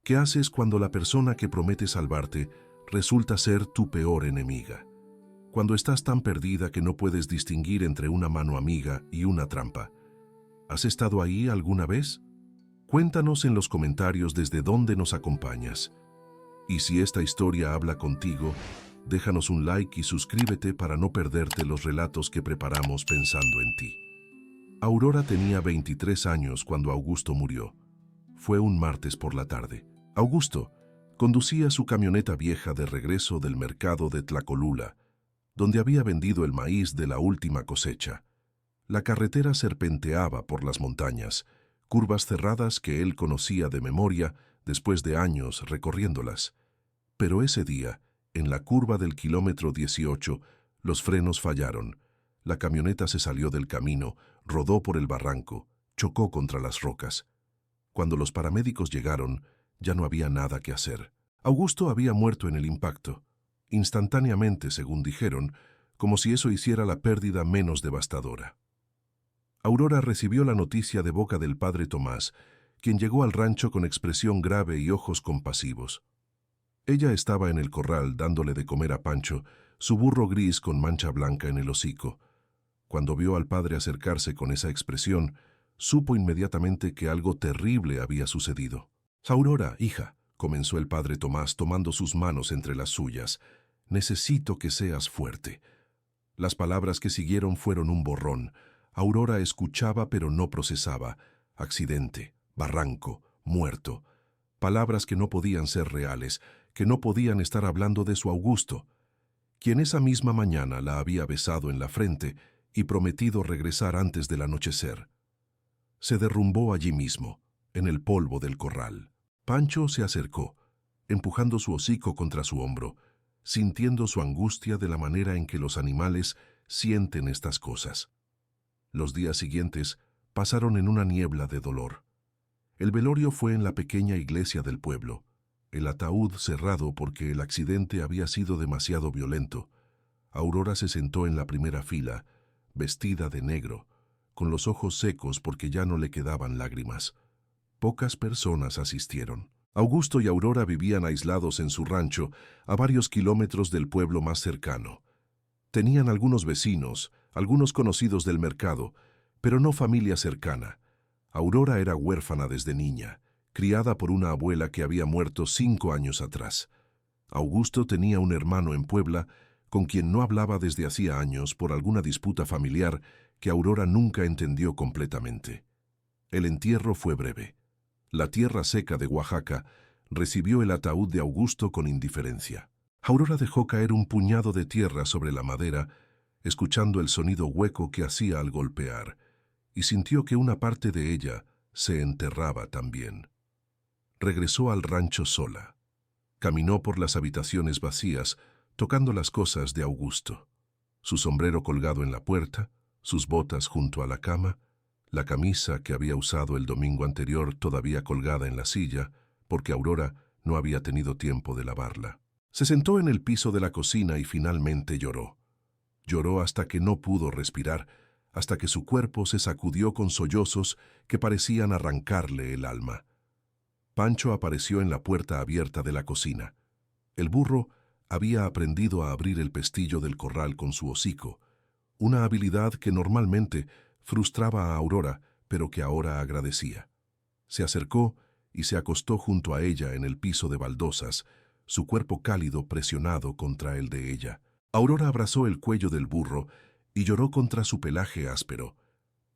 ¿Qué haces cuando la persona que promete salvarte resulta ser tu peor enemiga? Cuando estás tan perdida que no puedes distinguir entre una mano amiga y una trampa. ¿Has estado ahí alguna vez? Cuéntanos en los comentarios desde dónde nos acompañas. Y si esta historia habla contigo, déjanos un like y suscríbete para no perderte los relatos que preparamos pensando en ti. Aurora tenía 23 años cuando Augusto murió. Fue un martes por la tarde. Augusto conducía su camioneta vieja de regreso del mercado de Tlacolula, donde había vendido el maíz de la última cosecha. La carretera serpenteaba por las montañas, curvas cerradas que él conocía de memoria después de años recorriéndolas. Pero ese día, en la curva del kilómetro 18, los frenos fallaron. La camioneta se salió del camino, rodó por el barranco, chocó contra las rocas. Cuando los paramédicos llegaron, ya no había nada que hacer. Augusto había muerto en el impacto, instantáneamente, según dijeron, como si eso hiciera la pérdida menos devastadora. Aurora recibió la noticia de boca del padre Tomás, quien llegó al rancho con expresión grave y ojos compasivos. Ella estaba en el corral dándole de comer a Pancho, su burro gris con mancha blanca en el hocico. Cuando vio al padre acercarse con esa expresión, supo inmediatamente que algo terrible había sucedido. «Aurora, hija», comenzó el padre Tomás tomando sus manos entre las suyas, «necesito que seas fuerte». Las palabras que siguieron fueron un borrón. Aurora escuchaba pero no procesaba. Accidente, barranco, muerto. Palabras que no podían ser reales, que no podían estar hablando de su Augusto, quien esa misma mañana la había besado en la frente y prometido regresar antes del anochecer. Se derrumbó allí mismo, en el polvo del corral. Pancho se acercó, empujando su hocico contra su hombro, sintiendo su angustia de la manera en que los animales sienten estas cosas. Los días siguientes pasaron en una niebla de dolor. El velorio fue en la pequeña iglesia del pueblo, el ataúd cerrado porque el accidente había sido demasiado violento. Aurora se sentó en la primera fila, vestida de negro, con los ojos secos porque ya no le quedaban lágrimas. Pocas personas asistieron. Augusto y Aurora vivían aislados en su rancho, a varios kilómetros del pueblo más cercano. Tenían algunos vecinos, algunos conocidos del mercado, pero no familia cercana. Aurora era huérfana desde niña, criada por una abuela que había muerto 5 años atrás. Augusto tenía un hermano en Puebla con quien no hablaba desde hacía años por alguna disputa familiar que Aurora nunca entendió completamente. El entierro fue breve. La tierra seca de Oaxaca recibió el ataúd de Augusto con indiferencia. Aurora dejó caer un puñado de tierra sobre la madera, escuchando el sonido hueco que hacía al golpear, y sintió que una parte de ella se enterraba también. Regresó al rancho sola. Caminó por las habitaciones vacías, tocando las cosas de Augusto. Su sombrero colgado en la puerta, sus botas junto a la cama, la camisa que había usado el domingo anterior todavía colgada en la silla, porque Aurora no había tenido tiempo de lavarla. Se sentó en el piso de la cocina y finalmente lloró. Lloró hasta que no pudo respirar, hasta que su cuerpo se sacudió con sollozos que parecían arrancarle el alma. Pancho apareció en la puerta abierta de la cocina. El burro había aprendido a abrir el pestillo del corral con su hocico, una habilidad que normalmente frustraba a Aurora, pero que ahora agradecía. Se acercó y se acostó junto a ella en el piso de baldosas, su cuerpo cálido presionado contra el de ella. Aurora abrazó el cuello del burro y lloró contra su pelaje áspero.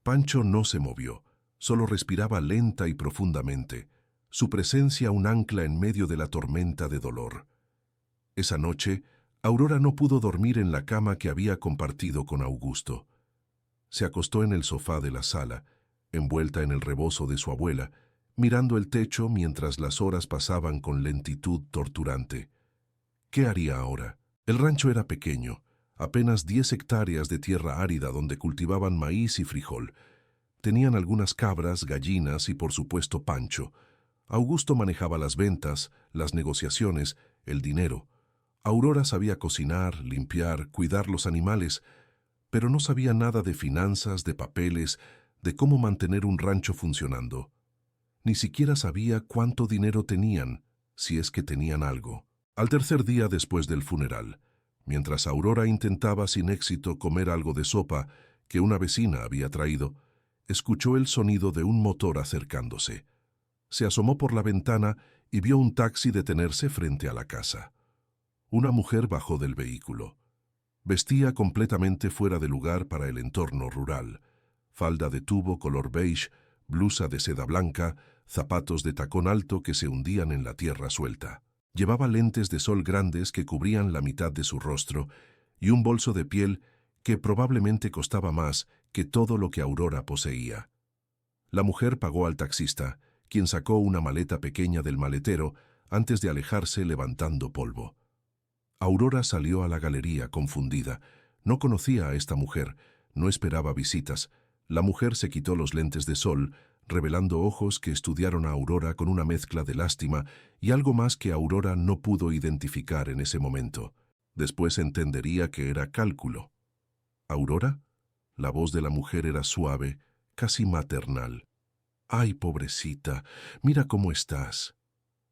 Pancho no se movió, solo respiraba lenta y profundamente, su presencia un ancla en medio de la tormenta de dolor. Esa noche, Aurora no pudo dormir en la cama que había compartido con Augusto. Se acostó en el sofá de la sala, envuelta en el rebozo de su abuela, mirando el techo mientras las horas pasaban con lentitud torturante. ¿Qué haría ahora? El rancho era pequeño, apenas 10 hectáreas de tierra árida donde cultivaban maíz y frijol. Tenían algunas cabras, gallinas y por supuesto Pancho. Augusto manejaba las ventas, las negociaciones, el dinero. Aurora sabía cocinar, limpiar, cuidar los animales, pero no sabía nada de finanzas, de papeles, de cómo mantener un rancho funcionando. Ni siquiera sabía cuánto dinero tenían, si es que tenían algo. Al tercer día después del funeral, mientras Aurora intentaba sin éxito comer algo de sopa que una vecina había traído, escuchó el sonido de un motor acercándose. Se asomó por la ventana y vio un taxi detenerse frente a la casa. Una mujer bajó del vehículo. Vestía completamente fuera de lugar para el entorno rural. Falda de tubo color beige, blusa de seda blanca, zapatos de tacón alto que se hundían en la tierra suelta. Llevaba lentes de sol grandes que cubrían la mitad de su rostro y un bolso de piel que probablemente costaba más que todo lo que Aurora poseía. La mujer pagó al taxista, quien sacó una maleta pequeña del maletero antes de alejarse levantando polvo. Aurora salió a la galería confundida. No conocía a esta mujer, no esperaba visitas. La mujer se quitó los lentes de sol, revelando ojos que estudiaron a Aurora con una mezcla de lástima y algo más que Aurora no pudo identificar en ese momento. Después entendería que era cálculo. ¿Aurora? La voz de la mujer era suave, casi maternal. «Ay, pobrecita, mira cómo estás».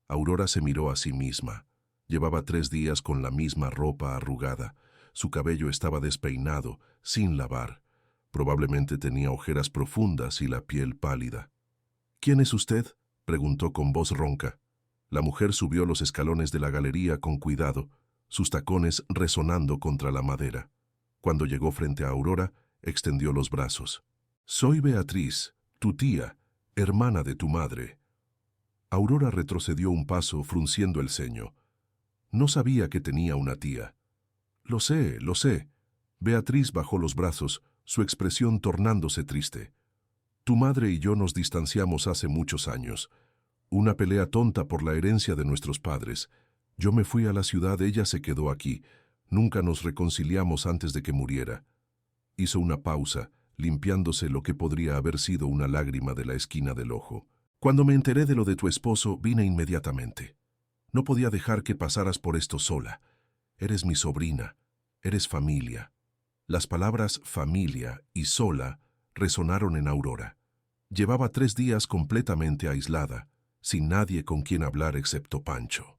Aurora se miró a sí misma. Llevaba 3 días con la misma ropa arrugada. Su cabello estaba despeinado, sin lavar. Probablemente tenía ojeras profundas y la piel pálida. «¿Quién es usted?», preguntó con voz ronca. La mujer subió los escalones de la galería con cuidado, sus tacones resonando contra la madera. Cuando llegó frente a Aurora, extendió los brazos. «Soy Beatriz, tu tía, hermana de tu madre». Aurora retrocedió un paso, frunciendo el ceño. No sabía que tenía una tía. Lo sé, lo sé». Beatriz bajó los brazos, su expresión tornándose triste. «Tu madre y yo nos distanciamos hace muchos años. Una pelea tonta por la herencia de nuestros padres. Yo me fui a la ciudad, ella se quedó aquí. Nunca nos reconciliamos antes de que muriera». Hizo una pausa, limpiándose lo que podría haber sido una lágrima de la esquina del ojo. «Cuando me enteré de lo de tu esposo, vine inmediatamente. No podía dejar que pasaras por esto sola. Eres mi sobrina, eres familia». Las palabras familia y sola resonaron en Aurora. Llevaba 3 días completamente aislada, sin nadie con quien hablar excepto Pancho.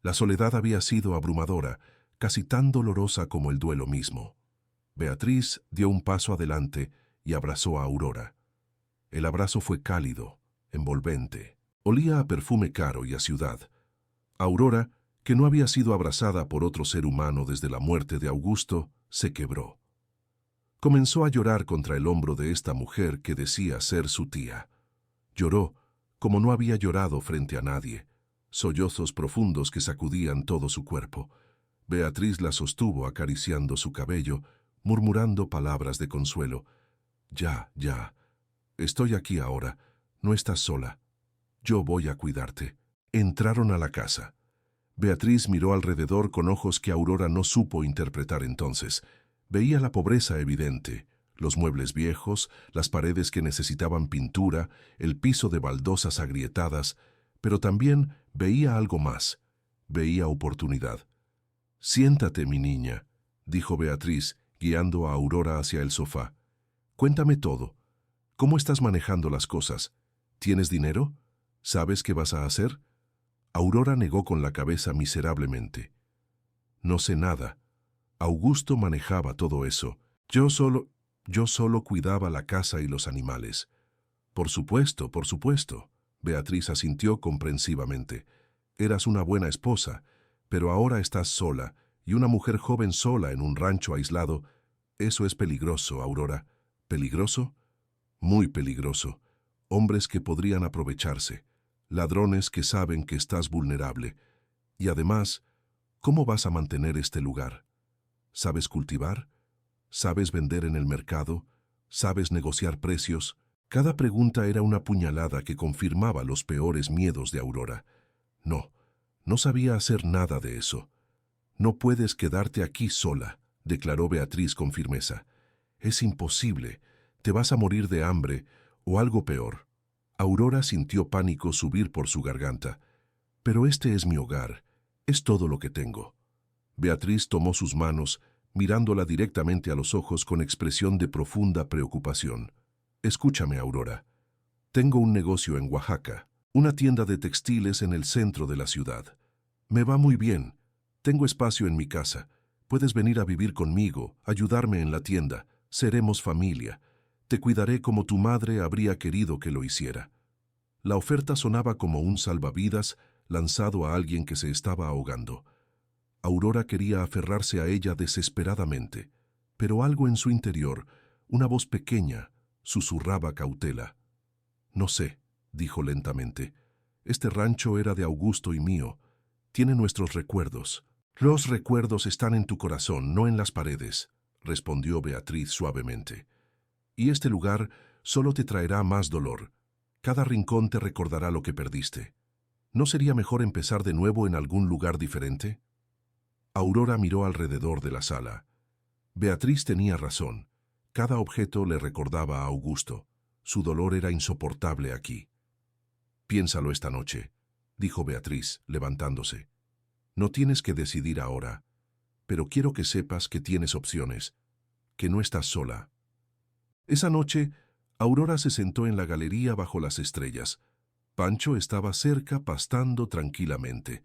La soledad había sido abrumadora, casi tan dolorosa como el duelo mismo. Beatriz dio un paso adelante y abrazó a Aurora. El abrazo fue cálido, envolvente. Olía a perfume caro y a ciudad. Aurora, que no había sido abrazada por otro ser humano desde la muerte de Augusto, se quebró. Comenzó a llorar contra el hombro de esta mujer que decía ser su tía. Lloró como no había llorado frente a nadie, sollozos profundos que sacudían todo su cuerpo. Beatriz la sostuvo acariciando su cabello, murmurando palabras de consuelo. «Ya, ya. Estoy aquí ahora. No estás sola. Yo voy a cuidarte». Entraron a la casa. Beatriz miró alrededor con ojos que Aurora no supo interpretar entonces. Veía la pobreza evidente, los muebles viejos, las paredes que necesitaban pintura, el piso de baldosas agrietadas, pero también veía algo más. Veía oportunidad. «Siéntate, mi niña», dijo Beatriz, guiando a Aurora hacia el sofá. «Cuéntame todo. ¿Cómo estás manejando las cosas? ¿Tienes dinero? ¿Sabes qué vas a hacer?» Aurora negó con la cabeza miserablemente. «No sé nada. Augusto manejaba todo eso. Yo solo cuidaba la casa y los animales». Por supuesto», Beatriz asintió comprensivamente. «Eras una buena esposa, pero ahora estás sola, y una mujer joven sola en un rancho aislado. Eso es peligroso, Aurora». «¿Peligroso?» «Muy peligroso. Hombres que podrían aprovecharse. Ladrones que saben que estás vulnerable. Y además, ¿cómo vas a mantener este lugar? ¿Sabes cultivar? ¿Sabes vender en el mercado? ¿Sabes negociar precios?» Cada pregunta era una puñalada que confirmaba los peores miedos de Aurora. No sabía hacer nada de eso. «No puedes quedarte aquí sola», declaró Beatriz con firmeza. «Es imposible. Te vas a morir de hambre o algo peor». Aurora sintió pánico subir por su garganta. «Pero este es mi hogar. Es todo lo que tengo». Beatriz tomó sus manos, mirándola directamente a los ojos con expresión de profunda preocupación. «Escúchame, Aurora. Tengo un negocio en Oaxaca, una tienda de textiles en el centro de la ciudad. Me va muy bien. Tengo espacio en mi casa. Puedes venir a vivir conmigo, ayudarme en la tienda. Seremos familia. Te cuidaré como tu madre habría querido que lo hiciera. La oferta sonaba como un salvavidas lanzado a alguien que se estaba ahogando. Aurora quería aferrarse a ella desesperadamente, pero algo en su interior, una voz pequeña, susurraba cautela. No sé, dijo lentamente. Este rancho era de Augusto y mío. Tiene nuestros recuerdos. Los recuerdos están en tu corazón, no en las paredes, respondió Beatriz suavemente. Y este lugar solo te traerá más dolor. Cada rincón te recordará lo que perdiste. ¿No sería mejor empezar de nuevo en algún lugar diferente? Aurora miró alrededor de la sala. Beatriz tenía razón. Cada objeto le recordaba a Augusto. Su dolor era insoportable aquí. Piénsalo esta noche, dijo Beatriz, levantándose. No tienes que decidir ahora, pero quiero que sepas que tienes opciones, que no estás sola. Esa noche, Aurora se sentó en la galería bajo las estrellas. Pancho estaba cerca pastando tranquilamente.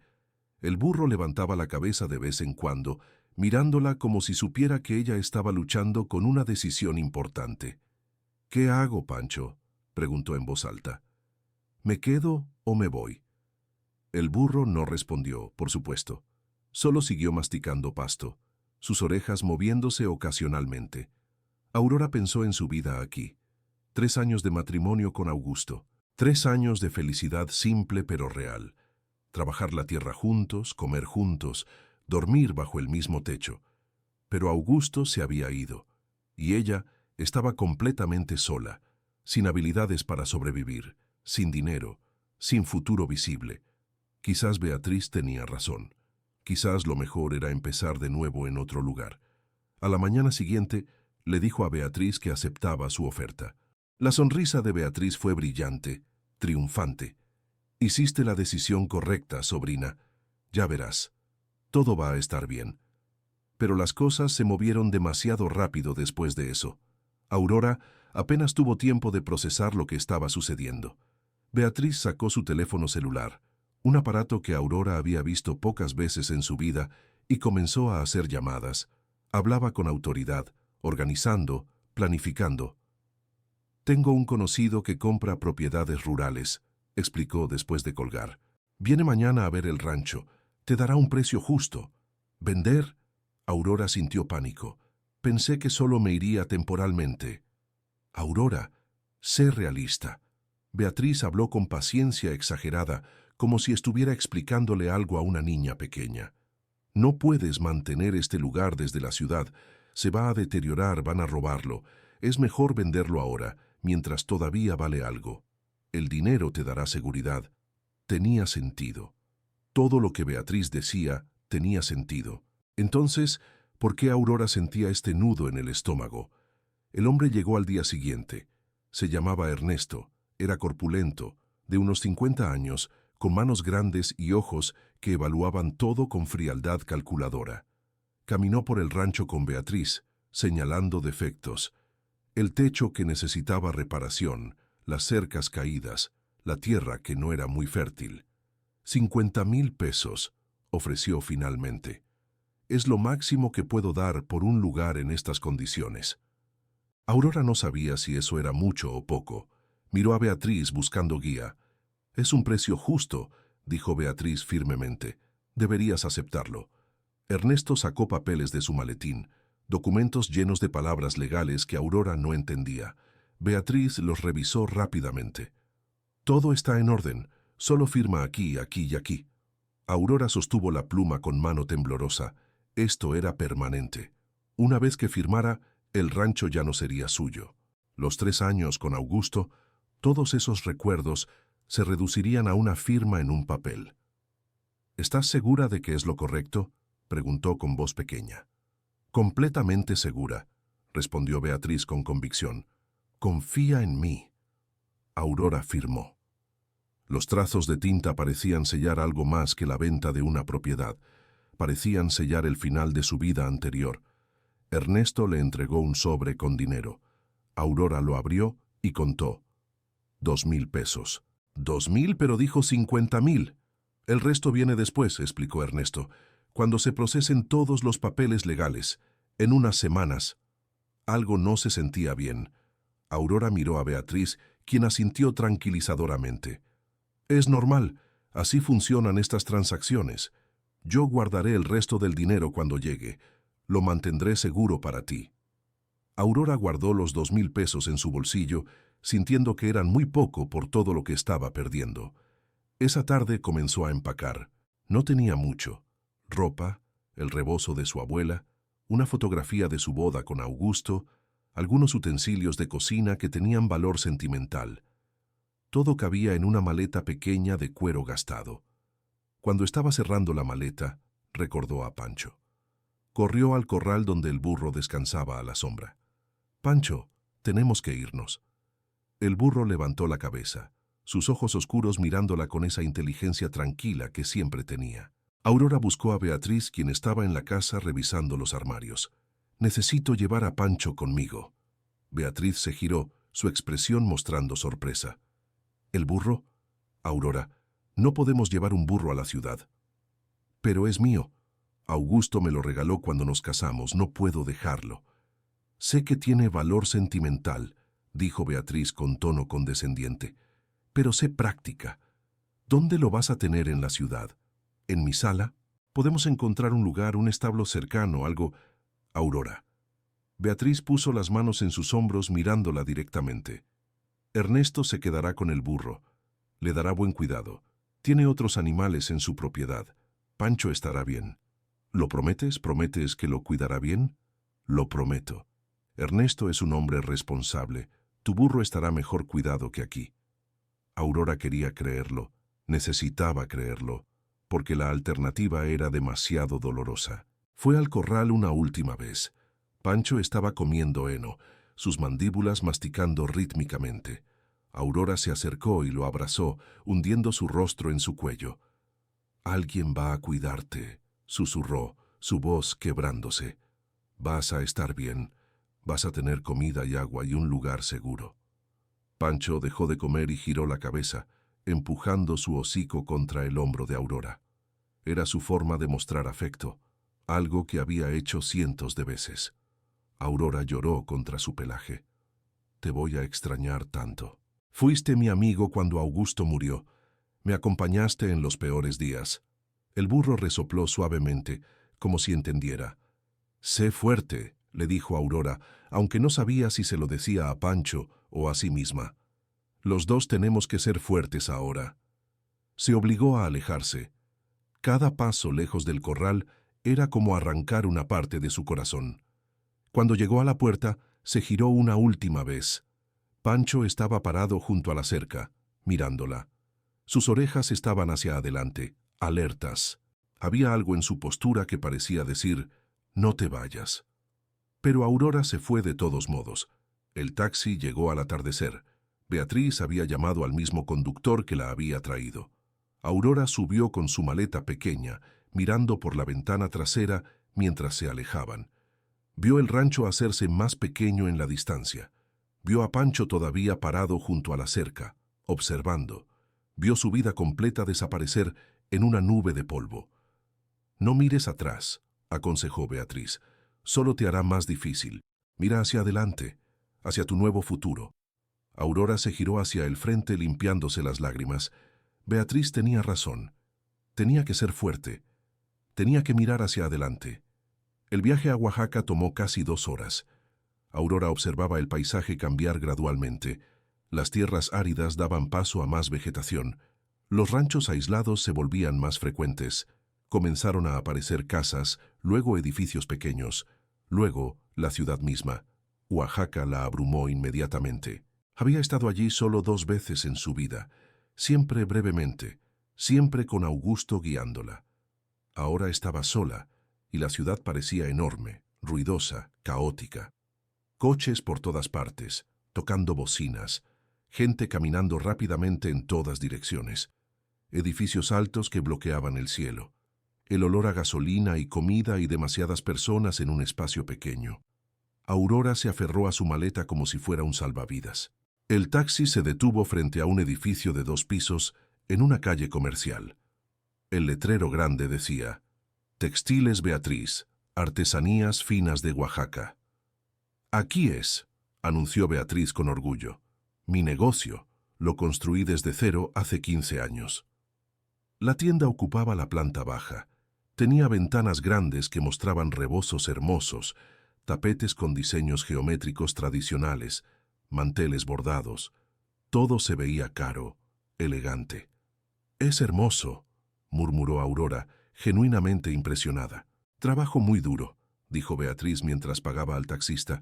El burro levantaba la cabeza de vez en cuando, mirándola como si supiera que ella estaba luchando con una decisión importante. «¿Qué hago, Pancho?», preguntó en voz alta. «¿Me quedo o me voy?». El burro no respondió, por supuesto. Solo siguió masticando pasto, sus orejas moviéndose ocasionalmente. Aurora pensó en su vida aquí. 3 años de matrimonio con Augusto. 3 años de felicidad simple pero real. Trabajar la tierra juntos, comer juntos, dormir bajo el mismo techo. Pero Augusto se había ido, y ella estaba completamente sola, sin habilidades para sobrevivir, sin dinero, sin futuro visible. Quizás Beatriz tenía razón. Quizás lo mejor era empezar de nuevo en otro lugar. A la mañana siguiente, le dijo a Beatriz que aceptaba su oferta. La sonrisa de Beatriz fue brillante, triunfante. «Hiciste la decisión correcta, sobrina. Ya verás. Todo va a estar bien». Pero las cosas se movieron demasiado rápido después de eso. Aurora apenas tuvo tiempo de procesar lo que estaba sucediendo. Beatriz sacó su teléfono celular, un aparato que Aurora había visto pocas veces en su vida, y comenzó a hacer llamadas. Hablaba con autoridad, organizando, planificando. «Tengo un conocido que compra propiedades rurales», explicó después de colgar. «Viene mañana a ver el rancho. Te dará un precio justo». «¿Vender?». Aurora sintió pánico. «Pensé que solo me iría temporalmente». «Aurora, sé realista». Beatriz habló con paciencia exagerada, como si estuviera explicándole algo a una niña pequeña. «No puedes mantener este lugar desde la ciudad. Se va a deteriorar, van a robarlo. Es mejor venderlo ahora, mientras todavía vale algo. El dinero te dará seguridad». Tenía sentido. Todo lo que Beatriz decía tenía sentido. Entonces, ¿por qué Aurora sentía este nudo en el estómago? El hombre llegó al día siguiente. Se llamaba Ernesto, era corpulento, de unos 50 años, con manos grandes y ojos que evaluaban todo con frialdad calculadora. Caminó por el rancho con Beatriz, señalando defectos. El techo que necesitaba reparación, las cercas caídas, la tierra que no era muy fértil. 50,000 pesos, ofreció finalmente. «Es lo máximo que puedo dar por un lugar en estas condiciones». Aurora no sabía si eso era mucho o poco. Miró a Beatriz buscando guía. «Es un precio justo», dijo Beatriz firmemente. «Deberías aceptarlo». Ernesto sacó papeles de su maletín, documentos llenos de palabras legales que Aurora no entendía. Beatriz los revisó rápidamente. «Todo está en orden, solo firma aquí, aquí y aquí». Aurora sostuvo la pluma con mano temblorosa. Esto era permanente. Una vez que firmara, el rancho ya no sería suyo. Los 3 años con Augusto, todos esos recuerdos, se reducirían a una firma en un papel. «¿Estás segura de que es lo correcto?», preguntó con voz pequeña. «Completamente segura», respondió Beatriz con convicción. «Confía en mí». Aurora firmó. Los trazos de tinta parecían sellar algo más que la venta de una propiedad. Parecían sellar el final de su vida anterior. Ernesto le entregó un sobre con dinero. Aurora lo abrió y contó. 2,000 pesos. 2,000, pero dijo 50,000. El resto viene después, explicó Ernesto, cuando se procesen todos los papeles legales, en unas semanas. Algo no se sentía bien. Aurora miró a Beatriz, quien asintió tranquilizadoramente. Es normal, así funcionan estas transacciones. Yo guardaré el resto del dinero cuando llegue. Lo mantendré seguro para ti. Aurora guardó los 2,000 pesos en su bolsillo, sintiendo que eran muy poco por todo lo que estaba perdiendo. Esa tarde comenzó a empacar. No tenía mucho. Ropa, el rebozo de su abuela, una fotografía de su boda con Augusto, algunos utensilios de cocina que tenían valor sentimental. Todo cabía en una maleta pequeña de cuero gastado. Cuando estaba cerrando la maleta, recordó a Pancho. Corrió al corral donde el burro descansaba a la sombra. «Pancho, tenemos que irnos». El burro levantó la cabeza, sus ojos oscuros mirándola con esa inteligencia tranquila que siempre tenía. Aurora buscó a Beatriz, quien estaba en la casa revisando los armarios. «Necesito llevar a Pancho conmigo». Beatriz se giró, su expresión mostrando sorpresa. «¿El burro?» «Aurora, no podemos llevar un burro a la ciudad». «Pero es mío. Augusto me lo regaló cuando nos casamos, no puedo dejarlo». «Sé que tiene valor sentimental», dijo Beatriz con tono condescendiente, «pero sé práctica. ¿Dónde lo vas a tener en la ciudad? ¿En mi sala? Podemos encontrar un lugar, un establo cercano, algo...» «Aurora». Beatriz puso las manos en sus hombros mirándola directamente. «Ernesto se quedará con el burro. Le dará buen cuidado. Tiene otros animales en su propiedad. Pancho estará bien». «¿Lo prometes? ¿Prometes que lo cuidará bien?» «Lo prometo. Ernesto es un hombre responsable. Tu burro estará mejor cuidado que aquí». Aurora quería creerlo, necesitaba creerlo, porque la alternativa era demasiado dolorosa. Fue al corral una última vez. Pancho estaba comiendo heno, sus mandíbulas masticando rítmicamente. Aurora se acercó y lo abrazó, hundiendo su rostro en su cuello. «Alguien va a cuidarte», susurró, su voz quebrándose. «Vas a estar bien. Vas a tener comida y agua y un lugar seguro». Pancho dejó de comer y giró la cabeza, empujando su hocico contra el hombro de Aurora. Era su forma de mostrar afecto, algo que había hecho cientos de veces. Aurora lloró contra su pelaje. «Te voy a extrañar tanto. Fuiste mi amigo cuando Augusto murió. Me acompañaste en los peores días». El burro resopló suavemente, como si entendiera. «Sé fuerte», le dijo Aurora, aunque no sabía si se lo decía a Pancho o a sí misma. «Los dos tenemos que ser fuertes ahora». Se obligó a alejarse. Cada paso lejos del corral era como arrancar una parte de su corazón. Cuando llegó a la puerta, se giró una última vez. Pancho estaba parado junto a la cerca, mirándola. Sus orejas estaban hacia adelante, alertas. Había algo en su postura que parecía decir, «No te vayas». Pero Aurora se fue de todos modos. El taxi llegó al atardecer. Beatriz había llamado al mismo conductor que la había traído. Aurora subió con su maleta pequeña, mirando por la ventana trasera mientras se alejaban. Vio el rancho hacerse más pequeño en la distancia. Vio a Pancho todavía parado junto a la cerca, observando. Vio su vida completa desaparecer en una nube de polvo. «No mires atrás», aconsejó Beatriz. «Solo te hará más difícil. Mira hacia adelante, hacia tu nuevo futuro». Aurora se giró hacia el frente limpiándose las lágrimas. Beatriz tenía razón. Tenía que ser fuerte. Tenía que mirar hacia adelante. El viaje a Oaxaca tomó casi 2 horas. Aurora observaba el paisaje cambiar gradualmente. Las tierras áridas daban paso a más vegetación. Los ranchos aislados se volvían más frecuentes. Comenzaron a aparecer casas, luego edificios pequeños, luego la ciudad misma. Oaxaca la abrumó inmediatamente. Había estado allí solo 2 veces en su vida, siempre brevemente, siempre con Augusto guiándola. Ahora estaba sola, y la ciudad parecía enorme, ruidosa, caótica. Coches por todas partes, tocando bocinas, gente caminando rápidamente en todas direcciones, edificios altos que bloqueaban el cielo, el olor a gasolina y comida y demasiadas personas en un espacio pequeño. Aurora se aferró a su maleta como si fuera un salvavidas. El taxi se detuvo frente a un edificio de 2 pisos en una calle comercial. El letrero grande decía: Textiles Beatriz, artesanías finas de Oaxaca. Aquí es, anunció Beatriz con orgullo. Mi negocio, lo construí desde cero hace 15 años. La tienda ocupaba la planta baja. Tenía ventanas grandes que mostraban rebozos hermosos, tapetes con diseños geométricos tradicionales, manteles bordados. Todo se veía caro, elegante. «Es hermoso», murmuró Aurora, genuinamente impresionada. «Trabajo muy duro», dijo Beatriz mientras pagaba al taxista.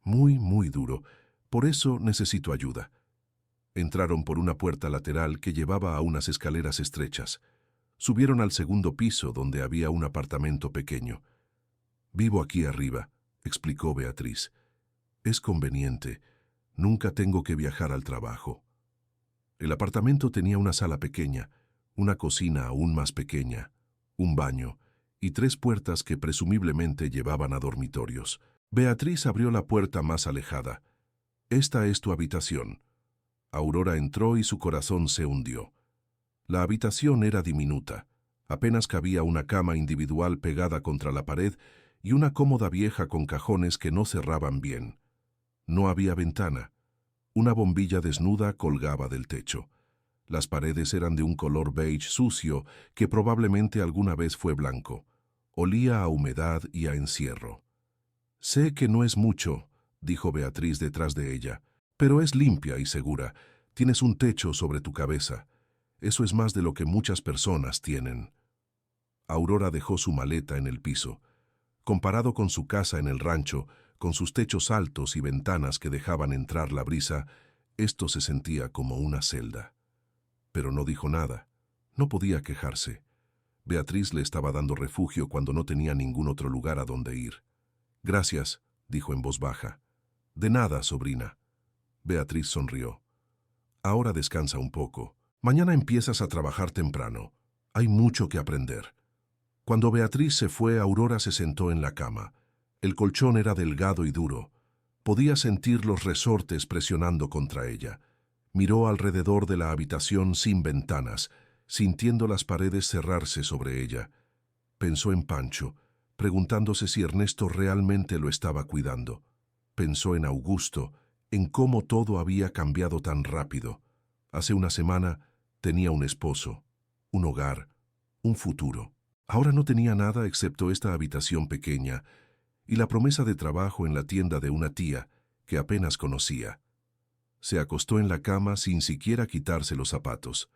«Muy, muy duro. Por eso necesito ayuda». Entraron por una puerta lateral que llevaba a unas escaleras estrechas. Subieron al segundo piso, donde había un apartamento pequeño. «Vivo aquí arriba», explicó Beatriz. «Es conveniente. Nunca tengo que viajar al trabajo». El apartamento tenía una sala pequeña, una cocina aún más pequeña, un baño y 3 puertas que presumiblemente llevaban a dormitorios. Beatriz abrió la puerta más alejada. «Esta es tu habitación». Aurora entró y su corazón se hundió. La habitación era diminuta. Apenas cabía una cama individual pegada contra la pared y una cómoda vieja con cajones que no cerraban bien. No había ventana. Una bombilla desnuda colgaba del techo. Las paredes eran de un color beige sucio que probablemente alguna vez fue blanco. Olía a humedad y a encierro. «Sé que no es mucho», dijo Beatriz detrás de ella, «pero es limpia y segura. Tienes un techo sobre tu cabeza. Eso es más de lo que muchas personas tienen». Aurora dejó su maleta en el piso. Comparado con su casa en el rancho, con sus techos altos y ventanas que dejaban entrar la brisa, esto se sentía como una celda. Pero no dijo nada. No podía quejarse. Beatriz le estaba dando refugio cuando no tenía ningún otro lugar a donde ir. «Gracias», dijo en voz baja. «De nada, sobrina». Beatriz sonrió. «Ahora descansa un poco. Mañana empiezas a trabajar temprano. Hay mucho que aprender». Cuando Beatriz se fue, Aurora se sentó en la cama. El colchón era delgado y duro. Podía sentir los resortes presionando contra ella. Miró alrededor de la habitación sin ventanas, sintiendo las paredes cerrarse sobre ella. Pensó en Pancho, preguntándose si Ernesto realmente lo estaba cuidando. Pensó en Augusto, en cómo todo había cambiado tan rápido. Hace una semana tenía un esposo, un hogar, un futuro. Ahora no tenía nada excepto esta habitación pequeña y la promesa de trabajo en la tienda de una tía que apenas conocía. Se acostó en la cama sin siquiera quitarse los zapatos.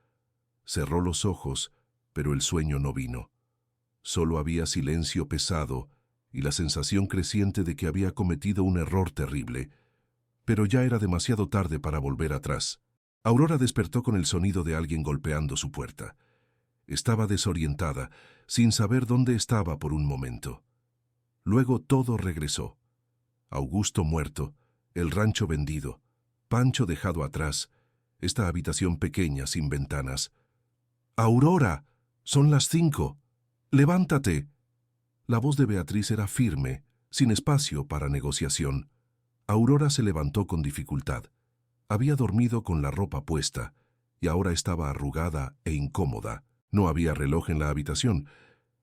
Cerró los ojos, pero el sueño no vino. Solo había silencio pesado y la sensación creciente de que había cometido un error terrible. Pero ya era demasiado tarde para volver atrás. Aurora despertó con el sonido de alguien golpeando su puerta. Estaba desorientada, sin saber dónde estaba por un momento. Luego todo regresó. Augusto muerto, el rancho vendido, Pancho dejado atrás, esta habitación pequeña sin ventanas. «¡Aurora! Son las 5. ¡Levántate!». La voz de Beatriz era firme, sin espacio para negociación. Aurora se levantó con dificultad. Había dormido con la ropa puesta y ahora estaba arrugada e incómoda. No había reloj en la habitación,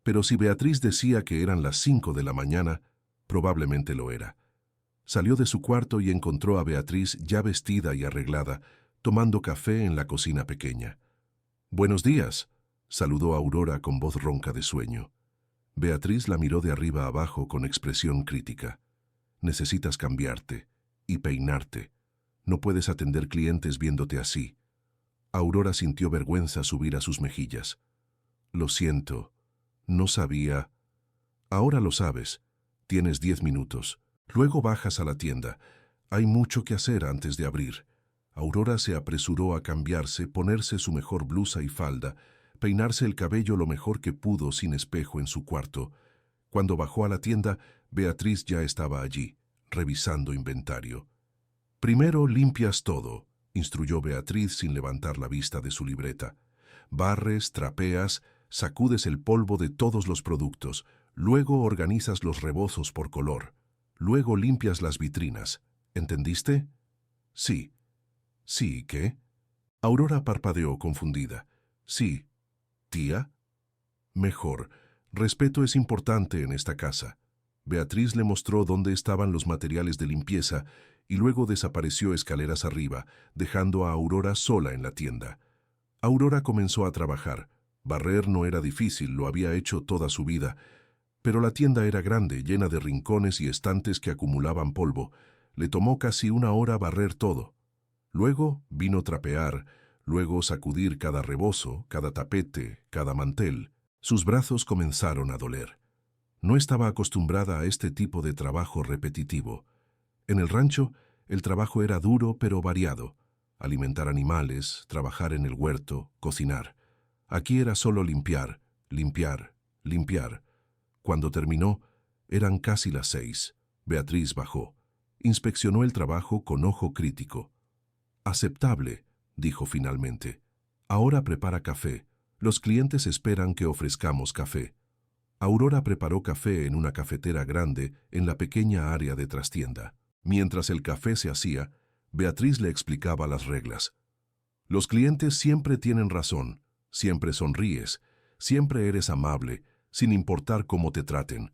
pero si Beatriz decía que eran las 5 de la mañana, probablemente lo era. Salió de su cuarto y encontró a Beatriz ya vestida y arreglada, tomando café en la cocina pequeña. «Buenos días», saludó Aurora con voz ronca de sueño. Beatriz la miró de arriba abajo con expresión crítica. «Necesitas cambiarte y peinarte. No puedes atender clientes viéndote así». Aurora sintió vergüenza subir a sus mejillas. «Lo siento. No sabía». «Ahora lo sabes. Tienes 10 minutos. Luego bajas a la tienda. Hay mucho que hacer antes de abrir». Aurora se apresuró a cambiarse, ponerse su mejor blusa y falda, peinarse el cabello lo mejor que pudo sin espejo en su cuarto. Cuando bajó a la tienda, Beatriz ya estaba allí, revisando inventario. «Primero limpias todo», instruyó Beatriz sin levantar la vista de su libreta. «Barres, trapeas, sacudes el polvo de todos los productos, luego organizas los rebozos por color, luego limpias las vitrinas. ¿Entendiste?» «Sí». Sí, ¿qué? Aurora parpadeó confundida. Sí, tía. Mejor. Respeto es importante en esta casa. Beatriz le mostró dónde estaban los materiales de limpieza y luego desapareció escaleras arriba, dejando a Aurora sola en la tienda. Aurora comenzó a trabajar. Barrer no era difícil, lo había hecho toda su vida, pero la tienda era grande, llena de rincones y estantes que acumulaban polvo. Le tomó casi una hora barrer todo. Luego vino trapear, luego sacudir cada rebozo, cada tapete, cada mantel. Sus brazos comenzaron a doler. No estaba acostumbrada a este tipo de trabajo repetitivo. En el rancho, el trabajo era duro pero variado. Alimentar animales, trabajar en el huerto, cocinar. Aquí era solo limpiar, limpiar, limpiar. Cuando terminó, eran casi las 6. Beatriz bajó. Inspeccionó el trabajo con ojo crítico. Aceptable, dijo finalmente. Ahora prepara café. Los clientes esperan que ofrezcamos café. Aurora preparó café en una cafetera grande en la pequeña área de trastienda. Mientras el café se hacía, Beatriz le explicaba las reglas. Los clientes siempre tienen razón, siempre sonríes, siempre eres amable, sin importar cómo te traten.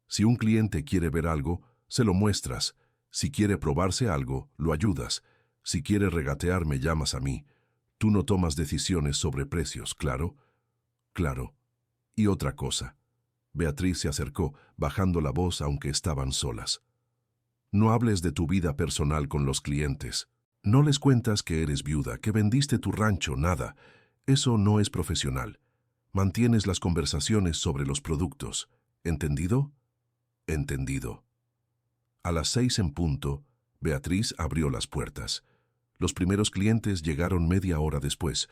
Si un cliente quiere ver algo, se lo muestras. Si quiere probarse algo, lo ayudas. Si quiere regatear, me llamas a mí. Tú no tomas decisiones sobre precios, ¿claro? Claro. Y otra cosa. Beatriz se acercó, bajando la voz aunque estaban solas. No hables de tu vida personal con los clientes. No les cuentas que eres viuda, que vendiste tu rancho, nada. Eso no es profesional. Mantienes las conversaciones sobre los productos. ¿Entendido? Entendido. A las 6 en punto, Beatriz abrió las puertas. Los primeros clientes llegaron media hora después.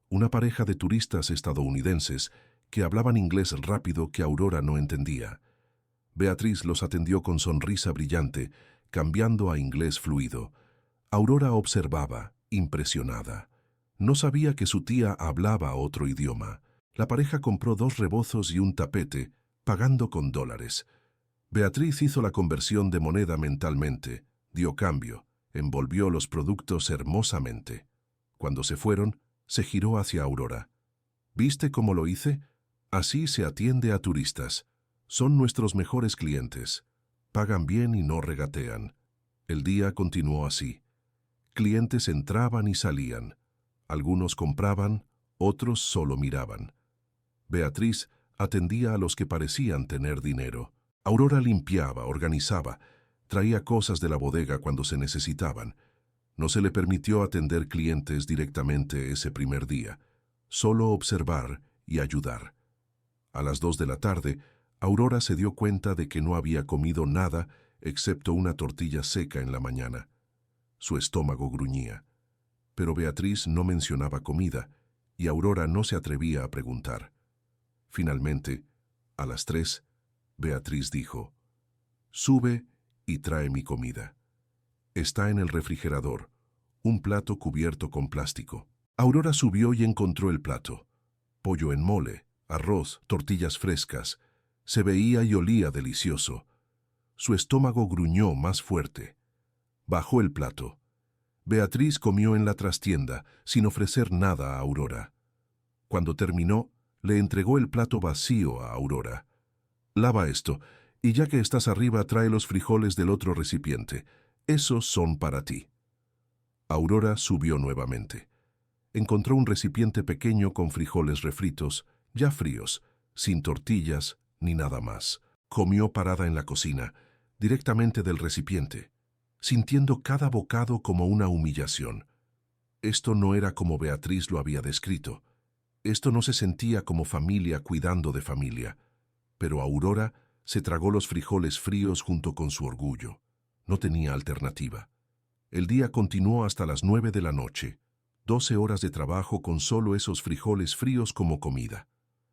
Una pareja de turistas estadounidenses que hablaban inglés rápido que Aurora no entendía. Beatriz los atendió con sonrisa brillante, cambiando a inglés fluido. Aurora observaba, impresionada. No sabía que su tía hablaba otro idioma. La pareja compró 2 rebozos y un tapete, pagando con $. Beatriz hizo la conversión de moneda mentalmente, dio cambio, envolvió los productos hermosamente. Cuando se fueron, se giró hacia Aurora. ¿Viste cómo lo hice? Así se atiende a turistas. Son nuestros mejores clientes. Pagan bien y no regatean. El día continuó así. Clientes entraban y salían. Algunos compraban, otros solo miraban. Beatriz atendía a los que parecían tener dinero. Aurora limpiaba, organizaba, traía cosas de la bodega cuando se necesitaban. No se le permitió atender clientes directamente ese primer día, solo observar y ayudar. A las 2 de la tarde, Aurora se dio cuenta de que no había comido nada excepto una tortilla seca en la mañana. Su estómago gruñía. Pero Beatriz no mencionaba comida, y Aurora no se atrevía a preguntar. Finalmente, a las 3, Beatriz dijo, «Sube y trae mi comida. Está en el refrigerador, un plato cubierto con plástico». Aurora subió y encontró el plato. Pollo en mole, arroz, tortillas frescas. Se veía y olía delicioso. Su estómago gruñó más fuerte. Bajó el plato. Beatriz comió en la trastienda, sin ofrecer nada a Aurora. Cuando terminó, le entregó el plato vacío a Aurora. «Lava esto, y ya que estás arriba, trae los frijoles del otro recipiente. Esos son para ti». Aurora subió nuevamente. Encontró un recipiente pequeño con frijoles refritos, ya fríos, sin tortillas ni nada más. Comió parada en la cocina, directamente del recipiente, sintiendo cada bocado como una humillación. Esto no era como Beatriz lo había descrito. Esto no se sentía como familia cuidando de familia. Pero Aurora se tragó los frijoles fríos junto con su orgullo. No tenía alternativa. El día continuó hasta las 9 de la noche. 12 horas de trabajo con solo esos frijoles fríos como comida.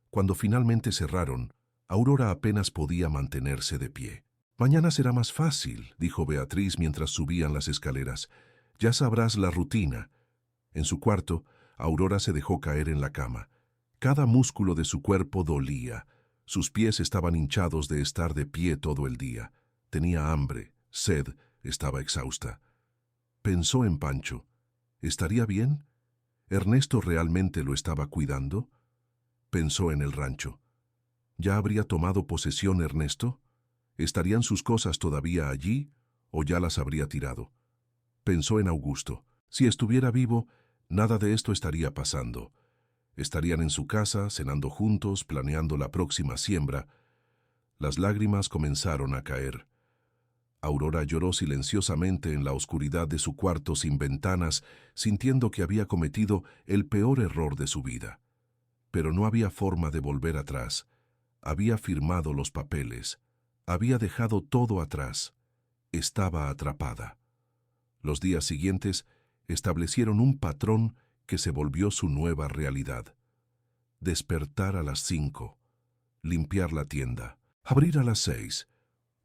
Cuando finalmente cerraron, Aurora apenas podía mantenerse de pie. «Mañana será más fácil», dijo Beatriz mientras subían las escaleras. «Ya sabrás la rutina». En su cuarto, Aurora se dejó caer en la cama. Cada músculo de su cuerpo dolía. Sus pies estaban hinchados de estar de pie todo el día. Tenía hambre, sed, estaba exhausta. Pensó en Pancho. ¿Estaría bien? ¿Ernesto realmente lo estaba cuidando? Pensó en el rancho. ¿Ya habría tomado posesión Ernesto? ¿Estarían sus cosas todavía allí o ya las habría tirado? Pensó en Augusto. Si estuviera vivo, nada de esto estaría pasando. Estarían en su casa, cenando juntos, planeando la próxima siembra. Las lágrimas comenzaron a caer. Aurora lloró silenciosamente en la oscuridad de su cuarto sin ventanas, sintiendo que había cometido el peor error de su vida. Pero no había forma de volver atrás. Había firmado los papeles. Había dejado todo atrás. Estaba atrapada. Los días siguientes establecieron un patrón que se volvió su nueva realidad. Despertar a las 5, limpiar la tienda, abrir a las 6,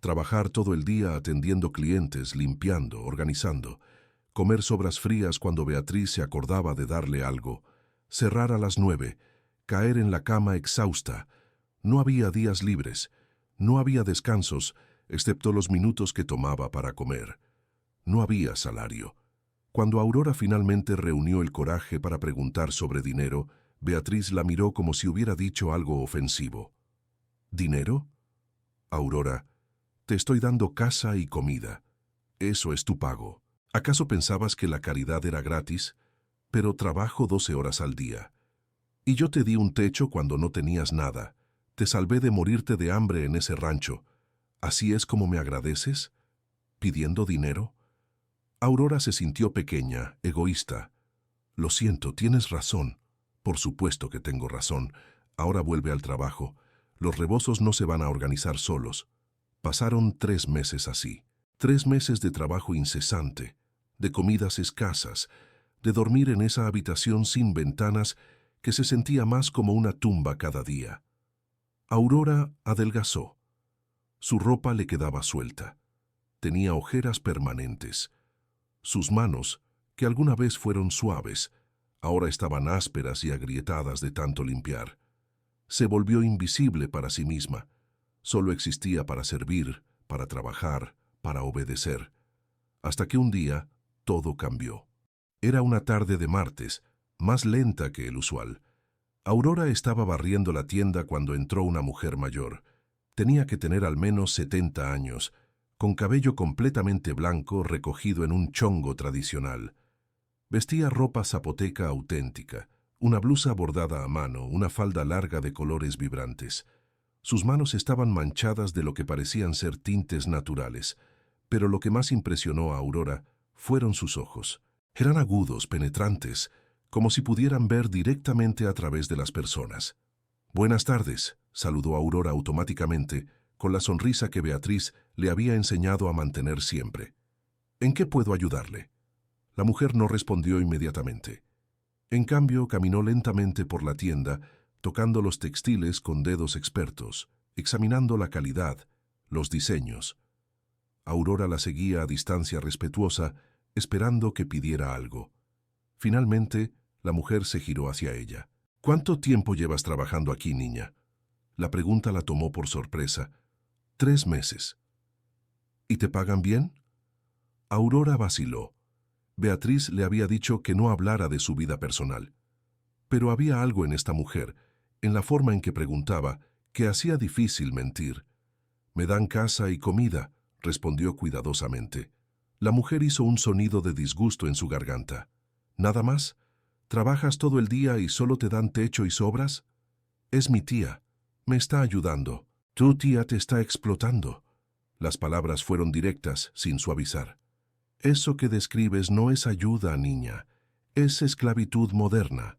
trabajar todo el día atendiendo clientes, limpiando, organizando, comer sobras frías cuando Beatriz se acordaba de darle algo, cerrar a las 9, caer en la cama exhausta. No había días libres, no había descansos, excepto los minutos que tomaba para comer. No había salario. Cuando Aurora finalmente reunió el coraje para preguntar sobre dinero, Beatriz la miró como si hubiera dicho algo ofensivo. ¿Dinero? Aurora, te estoy dando casa y comida. Eso es tu pago. ¿Acaso pensabas que la caridad era gratis? Pero trabajo 12 horas al día. Y yo te di un techo cuando no tenías nada. Te salvé de morirte de hambre en ese rancho. ¿Así es como me agradeces? ¿Pidiendo dinero? Aurora se sintió pequeña, egoísta. Lo siento, tienes razón. Por supuesto que tengo razón. Ahora vuelve al trabajo. Los rebozos no se van a organizar solos. Pasaron 3 meses así. 3 meses de trabajo incesante, de comidas escasas, de dormir en esa habitación sin ventanas que se sentía más como una tumba cada día. Aurora adelgazó. Su ropa le quedaba suelta. Tenía ojeras permanentes. Sus manos, que alguna vez fueron suaves, ahora estaban ásperas y agrietadas de tanto limpiar. Se volvió invisible para sí misma. Solo existía para servir, para trabajar, para obedecer. Hasta que un día todo cambió. Era una tarde de martes, más lenta que el usual. Aurora estaba barriendo la tienda cuando entró una mujer mayor. Tenía que tener al menos 70 años, con cabello completamente blanco recogido en un chongo tradicional. Vestía ropa zapoteca auténtica, una blusa bordada a mano, una falda larga de colores vibrantes. Sus manos estaban manchadas de lo que parecían ser tintes naturales, pero lo que más impresionó a Aurora fueron sus ojos. Eran agudos, penetrantes, como si pudieran ver directamente a través de las personas. «Buenas tardes», saludó Aurora automáticamente, con la sonrisa que Beatriz le había enseñado a mantener siempre. «¿En qué puedo ayudarle?» La mujer no respondió inmediatamente. En cambio, caminó lentamente por la tienda, tocando los textiles con dedos expertos, examinando la calidad, los diseños. Aurora la seguía a distancia respetuosa, esperando que pidiera algo. Finalmente, la mujer se giró hacia ella. «¿Cuánto tiempo llevas trabajando aquí, niña?» La pregunta la tomó por sorpresa. 3 meses. ¿Y te pagan bien? Aurora vaciló. Beatriz le había dicho que no hablara de su vida personal. Pero había algo en esta mujer, en la forma en que preguntaba, que hacía difícil mentir. «Me dan casa y comida», respondió cuidadosamente. La mujer hizo un sonido de disgusto en su garganta. «¿Nada más? ¿Trabajas todo el día y solo te dan techo y sobras?» «Es mi tía. Me está ayudando. Tu tía te está explotando». Las palabras fueron directas, sin suavizar. «Eso que describes no es ayuda, niña. Es esclavitud moderna».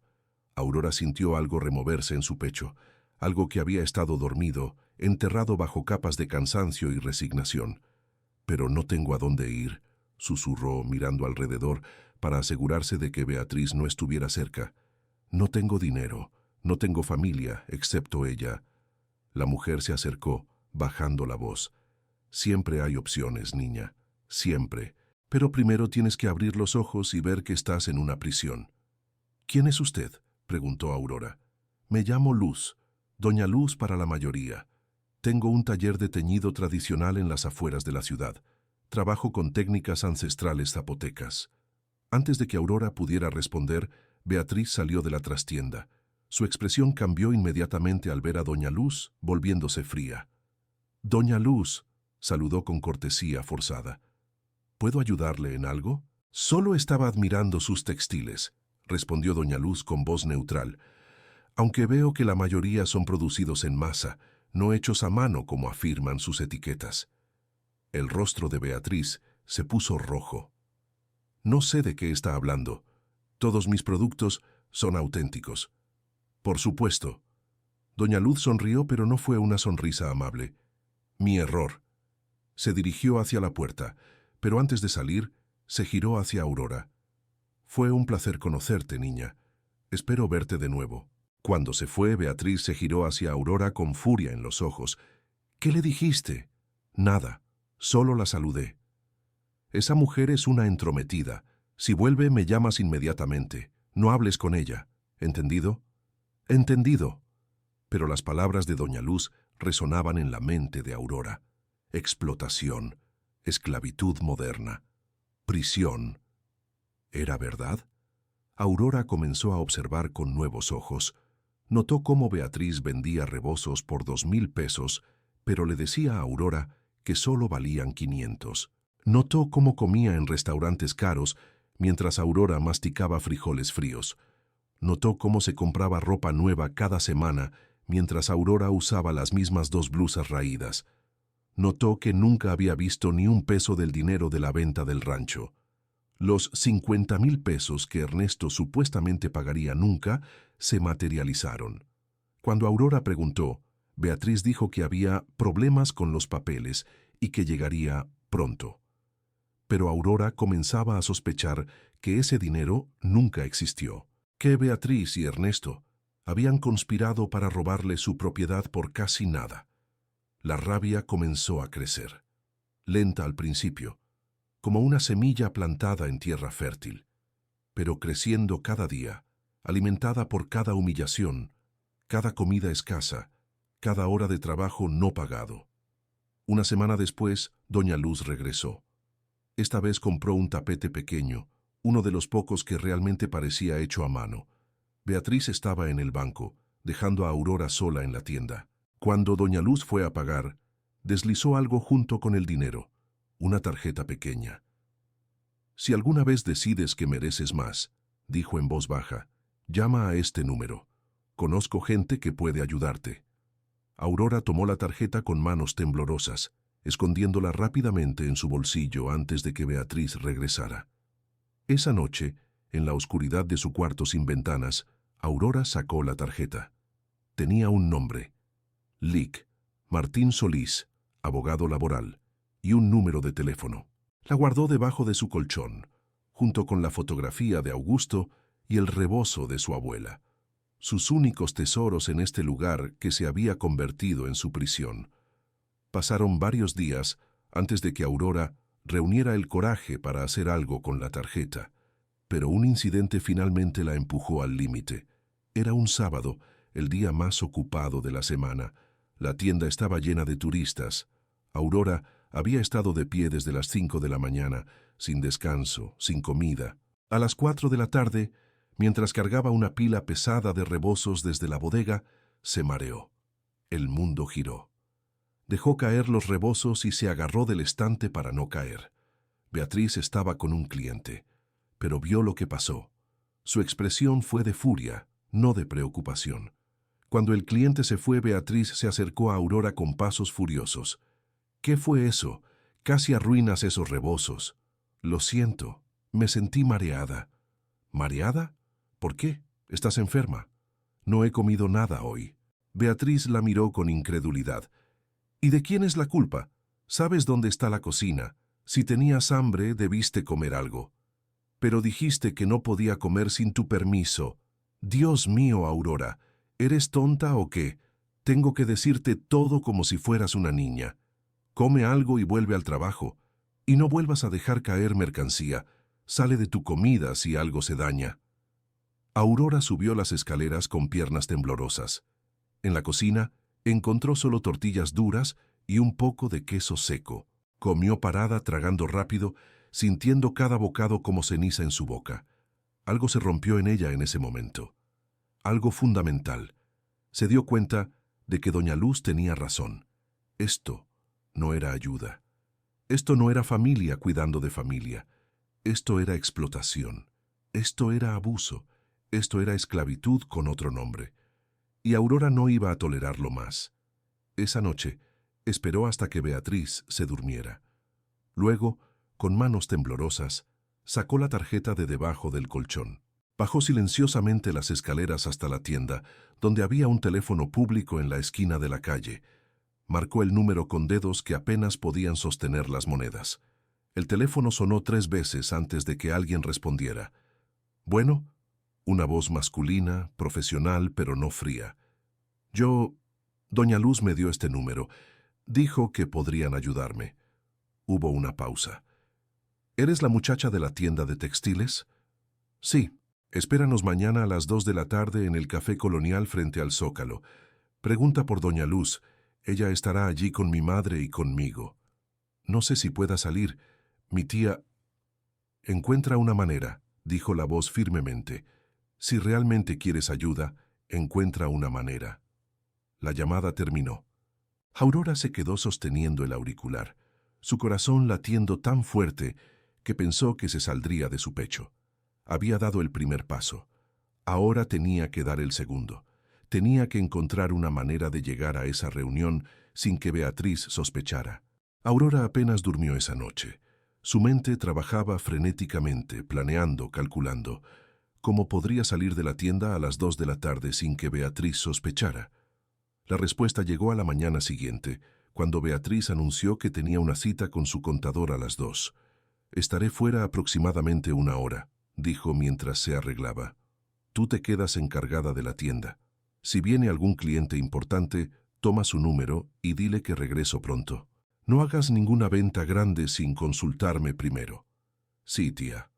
Aurora sintió algo removerse en su pecho, algo que había estado dormido, enterrado bajo capas de cansancio y resignación. «Pero no tengo a dónde ir», susurró mirando alrededor para asegurarse de que Beatriz no estuviera cerca. «No tengo dinero, no tengo familia, excepto ella». La mujer se acercó, bajando la voz. «Siempre hay opciones, niña, siempre. Pero primero tienes que abrir los ojos y ver que estás en una prisión». «¿Quién es usted?», preguntó Aurora. «Me llamo Luz, Doña Luz para la mayoría. Tengo un taller de teñido tradicional en las afueras de la ciudad. Trabajo con técnicas ancestrales zapotecas». Antes de que Aurora pudiera responder, Beatriz salió de la trastienda. Su expresión cambió inmediatamente al ver a Doña Luz, volviéndose fría. «Doña Luz», saludó con cortesía forzada. «¿Puedo ayudarle en algo?» «Solo estaba admirando sus textiles», respondió Doña Luz con voz neutral. «Aunque veo que la mayoría son producidos en masa, no hechos a mano como afirman sus etiquetas». El rostro de Beatriz se puso rojo. «No sé de qué está hablando. Todos mis productos son auténticos». «Por supuesto». Doña Luz sonrió, pero no fue una sonrisa amable. «Mi error». Se dirigió hacia la puerta, pero antes de salir, se giró hacia Aurora. «Fue un placer conocerte, niña. Espero verte de nuevo». Cuando se fue, Beatriz se giró hacia Aurora con furia en los ojos. «¿Qué le dijiste?» «Nada. Solo la saludé». «Esa mujer es una entrometida. Si vuelve, me llamas inmediatamente. No hables con ella. ¿Entendido?» «Entendido». Pero las palabras de Doña Luz resonaban en la mente de Aurora. Explotación, esclavitud moderna, prisión. ¿Era verdad? Aurora comenzó a observar con nuevos ojos. Notó cómo Beatriz vendía rebozos por 2,000 pesos, pero le decía a Aurora que solo valían 500. Notó cómo comía en restaurantes caros mientras Aurora masticaba frijoles fríos. Notó cómo se compraba ropa nueva cada semana mientras Aurora usaba las mismas 2 blusas raídas. Notó que nunca había visto ni un peso del dinero de la venta del rancho. Los 50,000 pesos que Ernesto supuestamente pagaría nunca se materializaron. Cuando Aurora preguntó, Beatriz dijo que había problemas con los papeles y que llegaría pronto. Pero Aurora comenzaba a sospechar que ese dinero nunca existió, que Beatriz y Ernesto habían conspirado para robarle su propiedad por casi nada. La rabia comenzó a crecer, lenta al principio, como una semilla plantada en tierra fértil, pero creciendo cada día, alimentada por cada humillación, cada comida escasa, cada hora de trabajo no pagado. Una semana después, Doña Luz regresó. Esta vez compró un tapete pequeño, uno de los pocos que realmente parecía hecho a mano. Beatriz estaba en el banco, dejando a Aurora sola en la tienda. Cuando Doña Luz fue a pagar, deslizó algo junto con el dinero, una tarjeta pequeña. «Si alguna vez decides que mereces más», dijo en voz baja, «llama a este número. Conozco gente que puede ayudarte». Aurora tomó la tarjeta con manos temblorosas, escondiéndola rápidamente en su bolsillo antes de que Beatriz regresara. Esa noche, en la oscuridad de su cuarto sin ventanas, Aurora sacó la tarjeta. Tenía un nombre: Lic, Martín Solís, abogado laboral, y un número de teléfono. La guardó debajo de su colchón, junto con la fotografía de Augusto y el rebozo de su abuela, sus únicos tesoros en este lugar que se había convertido en su prisión. Pasaron varios días antes de que Aurora reuniera el coraje para hacer algo con la tarjeta, pero un incidente finalmente la empujó al límite. Era un sábado, el día más ocupado de la semana. La tienda estaba llena de turistas. Aurora había estado de pie desde las 5 de la mañana, sin descanso, sin comida. A las 4 de la tarde, mientras cargaba una pila pesada de rebozos desde la bodega, se mareó. El mundo giró. Dejó caer los rebozos y se agarró del estante para no caer. Beatriz estaba con un cliente, pero vio lo que pasó. Su expresión fue de furia, no de preocupación. Cuando el cliente se fue, Beatriz se acercó a Aurora con pasos furiosos. «¿Qué fue eso? Casi arruinas esos rebozos». «Lo siento, me sentí mareada». «¿Mareada? ¿Por qué? ¿Estás enferma?» «No he comido nada hoy». Beatriz la miró con incredulidad. «¿Y de quién es la culpa? ¿Sabes dónde está la cocina? Si tenías hambre, debiste comer algo. Pero dijiste que no podía comer sin tu permiso. Dios mío, Aurora, ¿eres tonta o qué? Tengo que decirte todo como si fueras una niña. Come algo y vuelve al trabajo. Y no vuelvas a dejar caer mercancía. Sale de tu comida si algo se daña». Aurora subió las escaleras con piernas temblorosas. En la cocina encontró solo tortillas duras y un poco de queso seco. Comió parada, tragando rápido, sintiendo cada bocado como ceniza en su boca. Algo se rompió en ella en ese momento. Algo fundamental. Se dio cuenta de que doña Luz tenía razón. Esto no era ayuda. Esto no era familia cuidando de familia. Esto era explotación. Esto era abuso. Esto era esclavitud con otro nombre. Y Aurora no iba a tolerarlo más. Esa noche, esperó hasta que Beatriz se durmiera. Luego, con manos temblorosas, sacó la tarjeta de debajo del colchón. Bajó silenciosamente las escaleras hasta la tienda, donde había un teléfono público en la esquina de la calle. Marcó el número con dedos que apenas podían sostener las monedas. El teléfono sonó 3 veces antes de que alguien respondiera. «Bueno», una voz masculina, profesional, pero no fría. Doña Luz me dio este número. Dijo que podrían ayudarme». Hubo una pausa. «¿Eres la muchacha de la tienda de textiles?» «Sí. Espéranos mañana a las 2 de la tarde en el Café Colonial frente al Zócalo. Pregunta por Doña Luz. Ella estará allí con mi madre y conmigo. No sé si pueda salir. Mi tía...» «Encuentra una manera», dijo la voz firmemente. «Si realmente quieres ayuda, encuentra una manera». La llamada terminó. Aurora se quedó sosteniendo el auricular, su corazón latiendo tan fuerte que pensó que se saldría de su pecho. Había dado el primer paso. Ahora tenía que dar el segundo. Tenía que encontrar una manera de llegar a esa reunión sin que Beatriz sospechara. Aurora apenas durmió esa noche. Su mente trabajaba frenéticamente, planeando, calculando. ¿Cómo podría salir de la tienda a las 2 de la tarde sin que Beatriz sospechara? La respuesta llegó a la mañana siguiente, cuando Beatriz anunció que tenía una cita con su contador a las 2. «Estaré fuera aproximadamente 1 hora», dijo mientras se arreglaba. «Tú te quedas encargada de la tienda. Si viene algún cliente importante, toma su número y dile que regreso pronto. No hagas ninguna venta grande sin consultarme primero». «Sí, tía».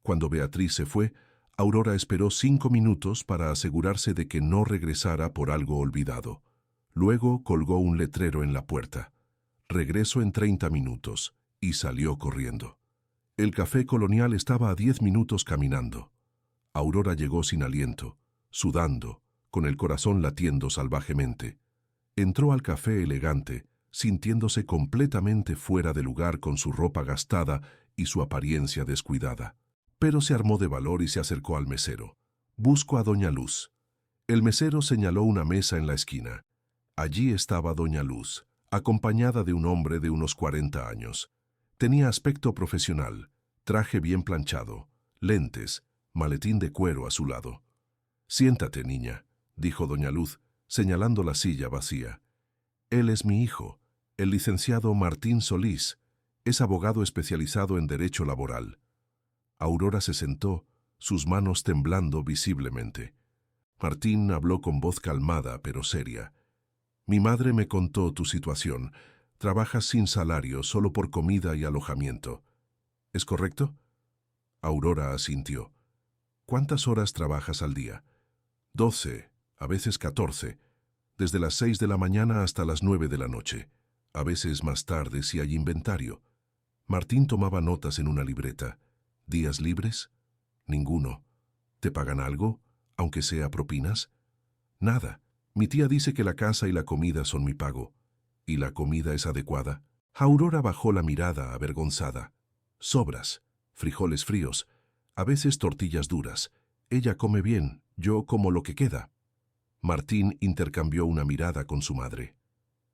Cuando Beatriz se fue, Aurora esperó 5 minutos para asegurarse de que no regresara por algo olvidado. Luego colgó un letrero en la puerta. «Regreso en 30 minutos», y salió corriendo. El Café Colonial estaba a 10 minutos caminando. Aurora llegó sin aliento, sudando, con el corazón latiendo salvajemente. Entró al café elegante, sintiéndose completamente fuera de lugar con su ropa gastada y su apariencia descuidada. Pero se armó de valor y se acercó al mesero. «Busco a Doña Luz». El mesero señaló una mesa en la esquina. Allí estaba Doña Luz, acompañada de un hombre de unos 40 años. Tenía aspecto profesional, traje bien planchado, lentes, maletín de cuero a su lado. «Siéntate, niña», dijo Doña Luz, señalando la silla vacía. «Él es mi hijo, el licenciado Martín Solís. Es abogado especializado en derecho laboral». Aurora se sentó, sus manos temblando visiblemente. Martín habló con voz calmada pero seria. «Mi madre me contó tu situación. Trabajas sin salario, solo por comida y alojamiento. ¿Es correcto?» Aurora asintió. «¿Cuántas horas trabajas al día?» 12, a veces 14, desde las 6 de la mañana hasta las 9 de la noche, a veces más tarde si hay inventario». Martín tomaba notas en una libreta. «¿Días libres?» «Ninguno». «¿Te pagan algo, aunque sea propinas?» «Nada. Mi tía dice que la casa y la comida son mi pago». «¿Y la comida es adecuada?» Aurora bajó la mirada avergonzada. «Sobras, frijoles fríos, a veces tortillas duras. Ella come bien, yo como lo que queda». Martín intercambió una mirada con su madre.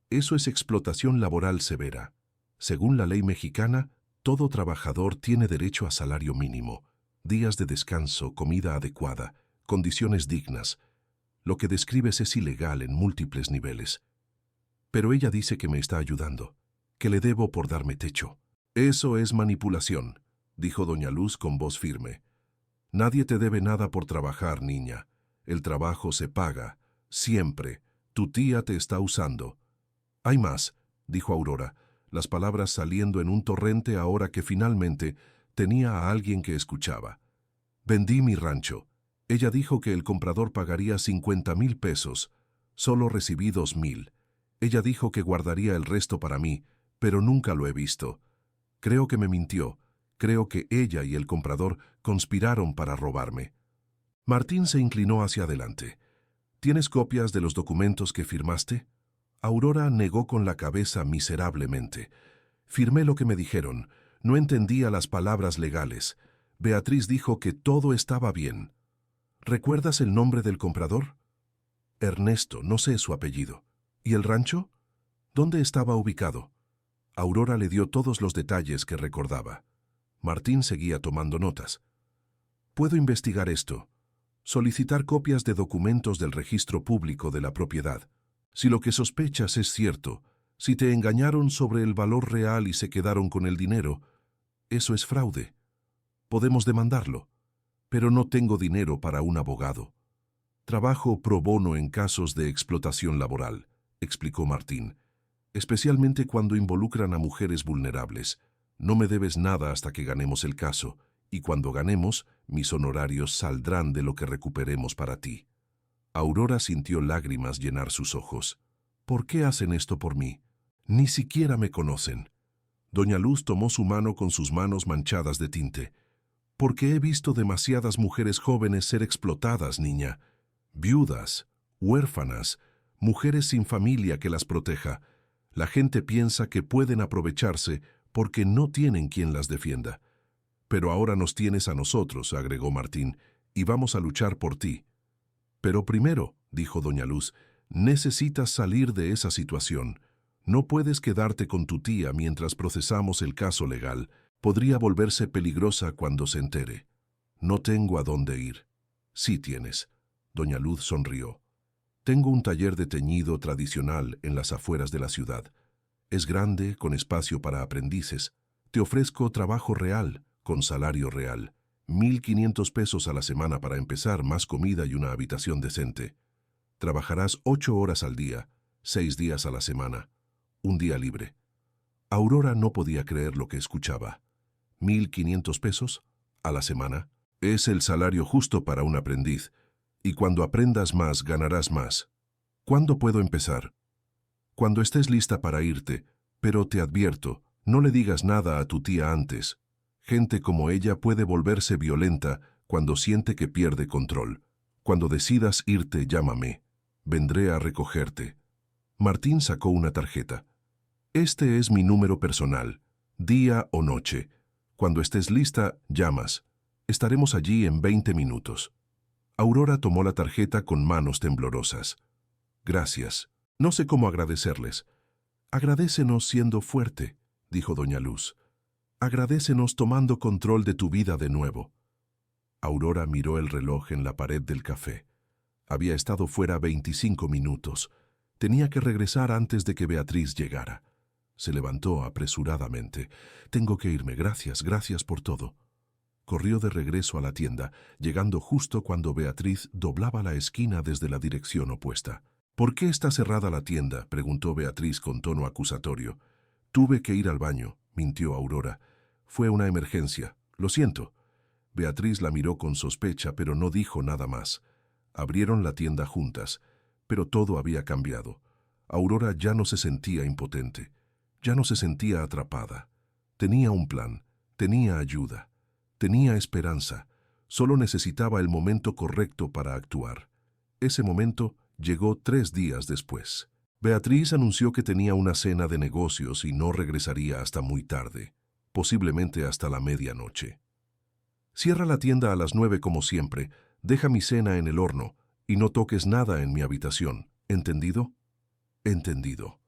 «Eso es explotación laboral severa. Según la ley mexicana, todo trabajador tiene derecho a salario mínimo, días de descanso, comida adecuada, condiciones dignas. Lo que describes es ilegal en múltiples niveles. Pero ella dice que me está ayudando, que le debo por darme techo». «Eso es manipulación», dijo Doña Luz con voz firme. «Nadie te debe nada por trabajar, niña. El trabajo se paga, siempre. Tu tía te está usando». «Hay más», dijo Aurora, las palabras saliendo en un torrente ahora que finalmente tenía a alguien que escuchaba. «Vendí mi rancho. Ella dijo que el comprador pagaría 50,000 pesos. Solo recibí 2,000. Ella dijo que guardaría el resto para mí, pero nunca lo he visto. Creo que me mintió. Creo que ella y el comprador conspiraron para robarme. Martín se inclinó hacia adelante. ¿Tienes copias de los documentos que firmaste? Aurora negó con la cabeza miserablemente. Firmé lo que me dijeron. No entendía las palabras legales. Beatriz dijo que todo estaba bien. ¿Recuerdas el nombre del comprador? Ernesto, no sé su apellido. ¿Y el rancho? ¿Dónde estaba ubicado? Aurora le dio todos los detalles que recordaba. Martín seguía tomando notas. Puedo investigar esto. Solicitar copias de documentos del registro público de la propiedad. Si lo que sospechas es cierto, si te engañaron sobre el valor real y se quedaron con el dinero, eso es fraude. Podemos demandarlo, pero no tengo dinero para un abogado. Trabajo pro bono en casos de explotación laboral, explicó Martín, especialmente cuando involucran a mujeres vulnerables. No me debes nada hasta que ganemos el caso, y cuando ganemos, mis honorarios saldrán de lo que recuperemos para ti. Aurora sintió lágrimas llenar sus ojos. ¿Por qué hacen esto por mí? Ni siquiera me conocen. Doña Luz tomó su mano con sus manos manchadas de tinte. Porque he visto demasiadas mujeres jóvenes ser explotadas, niña. Viudas, huérfanas, mujeres sin familia que las proteja. La gente piensa que pueden aprovecharse porque no tienen quien las defienda. Pero ahora nos tienes a nosotros, agregó Martín, y vamos a luchar por ti. Pero primero, dijo doña Luz, necesitas salir de esa situación. No puedes quedarte con tu tía mientras procesamos el caso legal. Podría volverse peligrosa cuando se entere. No tengo a dónde ir. Sí tienes. Doña Luz sonrió. Tengo un taller de teñido tradicional en las afueras de la ciudad. Es grande, con espacio para aprendices. Te ofrezco trabajo real, con salario real. 1,500 pesos a la semana para empezar, más comida y una habitación decente. Trabajarás 8 horas al día, 6 días a la semana. Un día libre. Aurora no podía creer lo que escuchaba. 1,500 pesos a la semana. Es el salario justo para un aprendiz. Y cuando aprendas más, ganarás más. ¿Cuándo puedo empezar? Cuando estés lista para irte, pero te advierto, no le digas nada a tu tía antes. Gente como ella puede volverse violenta cuando siente que pierde control. Cuando decidas irte, llámame. Vendré a recogerte. Martín sacó una tarjeta. Este es mi número personal, día o noche. Cuando estés lista, llamas. Estaremos allí en 20 minutos. Aurora tomó la tarjeta con manos temblorosas. Gracias. No sé cómo agradecerles. Agradécenos siendo fuerte, dijo doña Luz. Agradécenos tomando control de tu vida de nuevo. Aurora miró el reloj en la pared del café. Había estado fuera 25 minutos. Tenía que regresar antes de que Beatriz llegara. Se levantó apresuradamente. Tengo que irme. Gracias, gracias por todo. Corrió de regreso a la tienda, llegando justo cuando Beatriz doblaba la esquina desde la dirección opuesta. ¿Por qué está cerrada la tienda?, preguntó Beatriz con tono acusatorio. Tuve que ir al baño, mintió Aurora. Fue una emergencia. Lo siento. Beatriz la miró con sospecha, pero no dijo nada más. Abrieron la tienda juntas, pero todo había cambiado. Aurora ya no se sentía impotente. Ya no se sentía atrapada. Tenía un plan, tenía ayuda, tenía esperanza. Solo necesitaba el momento correcto para actuar. Ese momento llegó 3 días después. Beatriz anunció que tenía una cena de negocios y no regresaría hasta muy tarde, posiblemente hasta la medianoche. Cierra la tienda a las 9 como siempre, deja mi cena en el horno y no toques nada en mi habitación. ¿Entendido? Entendido.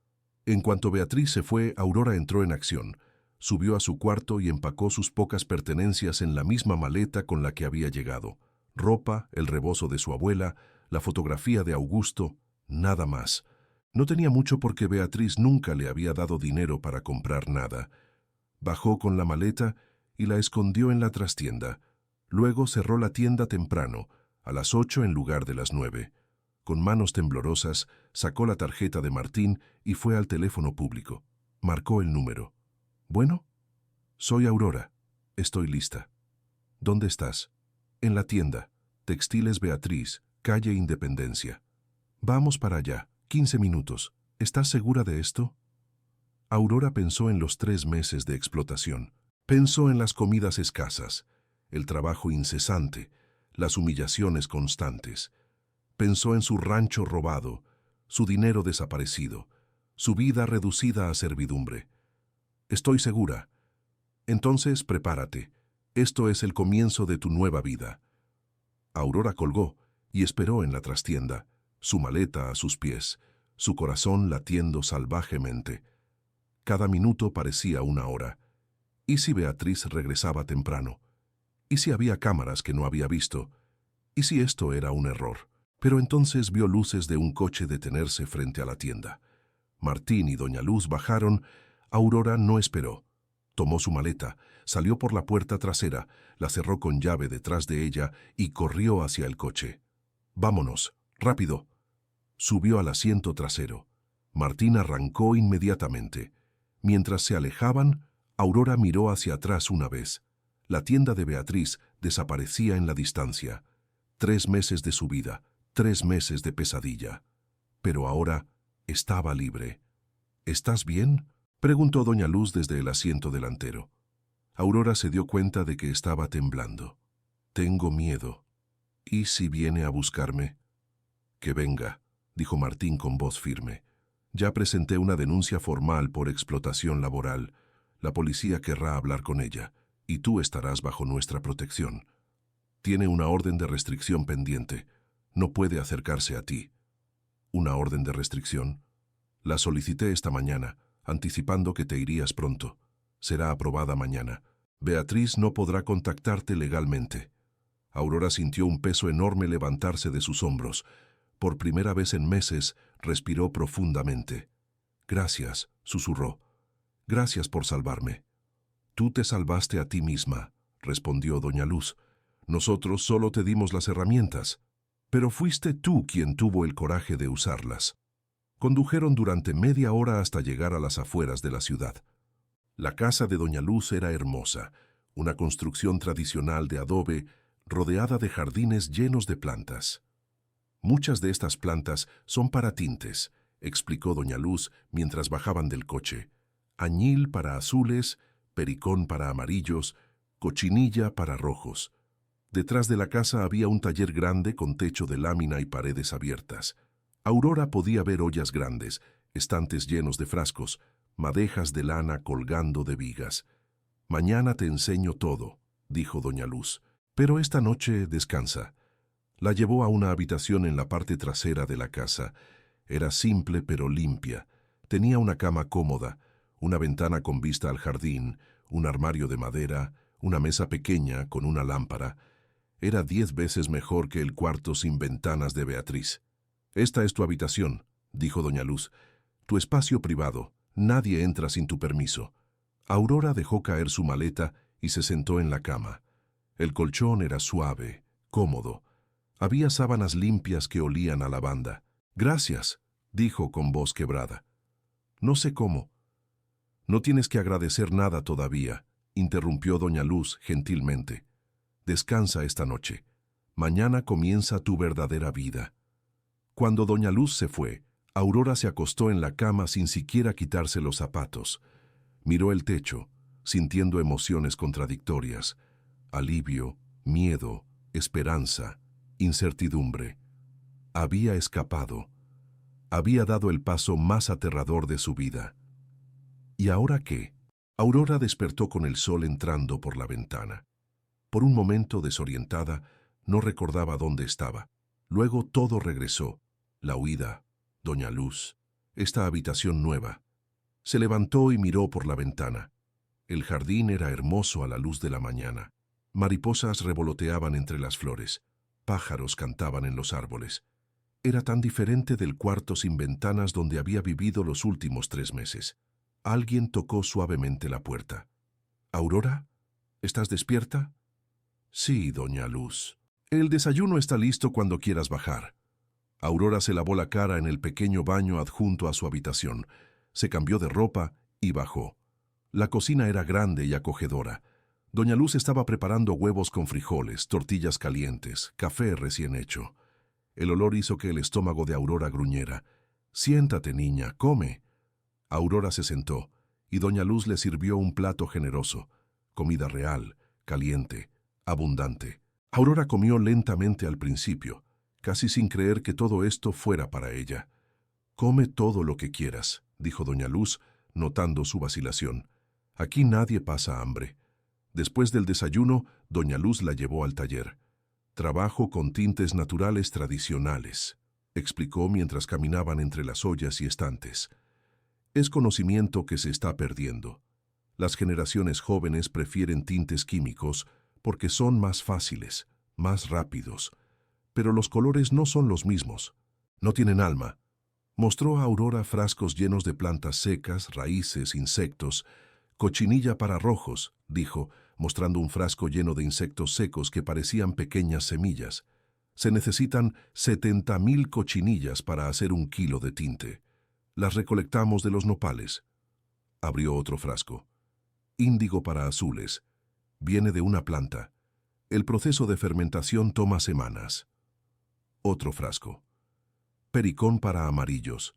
En cuanto Beatriz se fue, Aurora entró en acción. Subió a su cuarto y empacó sus pocas pertenencias en la misma maleta con la que había llegado. Ropa, el rebozo de su abuela, la fotografía de Augusto, nada más. No tenía mucho porque Beatriz nunca le había dado dinero para comprar nada. Bajó con la maleta y la escondió en la trastienda. Luego cerró la tienda temprano, a las 8 en lugar de las 9. Con manos temblorosas, sacó la tarjeta de Martín y fue al teléfono público. Marcó el número. «Bueno, soy Aurora. Estoy lista». «¿Dónde estás?» «En la tienda. Textiles Beatriz, calle Independencia». «Vamos para allá. 15 minutos. ¿Estás segura de esto?» Aurora pensó en los 3 meses de explotación. Pensó en las comidas escasas, el trabajo incesante, las humillaciones constantes. Pensó en su rancho robado, su dinero desaparecido, su vida reducida a servidumbre. Estoy segura. Entonces prepárate. Esto es el comienzo de tu nueva vida. Aurora colgó y esperó en la trastienda, su maleta a sus pies, su corazón latiendo salvajemente. Cada minuto parecía una hora. ¿Y si Beatriz regresaba temprano? ¿Y si había cámaras que no había visto? ¿Y si esto era un error? Pero entonces vio luces de un coche detenerse frente a la tienda. Martín y doña Luz bajaron. Aurora no esperó. Tomó su maleta, salió por la puerta trasera, la cerró con llave detrás de ella y corrió hacia el coche. «Vámonos, rápido». Subió al asiento trasero. Martín arrancó inmediatamente. Mientras se alejaban, Aurora miró hacia atrás una vez. La tienda de Beatriz desaparecía en la distancia. 3 meses de su vida, 3 meses de pesadilla. Pero ahora estaba libre. «¿Estás bien?», preguntó doña Luz desde el asiento delantero. Aurora se dio cuenta de que estaba temblando. «Tengo miedo. ¿Y si viene a buscarme?» «Que venga», dijo Martín con voz firme. «Ya presenté una denuncia formal por explotación laboral. La policía querrá hablar con ella, y tú estarás bajo nuestra protección. Tiene una orden de restricción pendiente. No puede acercarse a ti». «¿Una orden de restricción?» «La solicité esta mañana, anticipando que te irías pronto. Será aprobada mañana. Beatriz no podrá contactarte legalmente». Aurora sintió un peso enorme levantarse de sus hombros. Por primera vez en meses, respiró profundamente. «Gracias», susurró. «Gracias por salvarme». «Tú te salvaste a ti misma», respondió doña Luz. «Nosotros solo te dimos las herramientas, pero fuiste tú quien tuvo el coraje de usarlas». Condujeron durante media hora hasta llegar a las afueras de la ciudad. La casa de doña Luz era hermosa, una construcción tradicional de adobe, rodeada de jardines llenos de plantas. «Muchas de estas plantas son para tintes», explicó doña Luz mientras bajaban del coche. «Añil para azules, pericón para amarillos, cochinilla para rojos». Detrás de la casa había un taller grande con techo de lámina y paredes abiertas. Aurora podía ver ollas grandes, estantes llenos de frascos, madejas de lana colgando de vigas. «Mañana te enseño todo», dijo doña Luz, «pero esta noche descansa». La llevó a una habitación en la parte trasera de la casa. Era simple pero limpia. Tenía una cama cómoda, una ventana con vista al jardín, un armario de madera, una mesa pequeña con una lámpara. Era 10 veces mejor que el cuarto sin ventanas de Beatriz. «Esta es tu habitación», dijo doña Luz. «Tu espacio privado. Nadie entra sin tu permiso». Aurora dejó caer su maleta y se sentó en la cama. El colchón era suave, cómodo. Había sábanas limpias que olían a lavanda. «Gracias», dijo con voz quebrada. «No sé cómo». «No tienes que agradecer nada todavía», interrumpió doña Luz gentilmente. «Descansa esta noche. Mañana comienza tu verdadera vida». Cuando doña Luz se fue, Aurora se acostó en la cama sin siquiera quitarse los zapatos. Miró el techo, sintiendo emociones contradictorias: alivio, miedo, esperanza, incertidumbre. Había escapado. Había dado el paso más aterrador de su vida. ¿Y ahora qué? Aurora despertó con el sol entrando por la ventana. Por un momento, desorientada, no recordaba dónde estaba. Luego todo regresó: la huida, doña Luz, esta habitación nueva. Se levantó y miró por la ventana. El jardín era hermoso a la luz de la mañana. Mariposas revoloteaban entre las flores. Pájaros cantaban en los árboles. Era tan diferente del cuarto sin ventanas donde había vivido los últimos 3 meses. Alguien tocó suavemente la puerta. «¿Aurora? ¿Estás despierta?» «Sí, doña Luz. El desayuno está listo cuando quieras bajar». Aurora se lavó la cara en el pequeño baño adjunto a su habitación. Se cambió de ropa y bajó. La cocina era grande y acogedora. Doña Luz estaba preparando huevos con frijoles, tortillas calientes, café recién hecho. El olor hizo que el estómago de Aurora gruñera. «Siéntate, niña, come». Aurora se sentó, y doña Luz le sirvió un plato generoso. comida real, caliente, abundante. Aurora comió lentamente al principio, casi sin creer que todo esto fuera para ella. «Come todo lo que quieras», dijo doña Luz, notando su vacilación. «Aquí nadie pasa hambre». Después del desayuno, doña Luz la llevó al taller. «Trabajo con tintes naturales tradicionales», explicó mientras caminaban entre las ollas y estantes. «Es conocimiento que se está perdiendo. Las generaciones jóvenes prefieren tintes químicos porque son más fáciles, más rápidos. Pero los colores no son los mismos. No tienen alma». Mostró a Aurora frascos llenos de plantas secas, raíces, insectos. «Cochinilla para rojos», dijo, mostrando un frasco lleno de insectos secos que parecían pequeñas semillas. «Se necesitan 70.000 cochinillas para hacer 1 kilo de tinte. Las recolectamos de los nopales». Abrió otro frasco. «Índigo para azules. Viene de una planta. El proceso de fermentación toma semanas». Otro frasco. «Pericón para amarillos.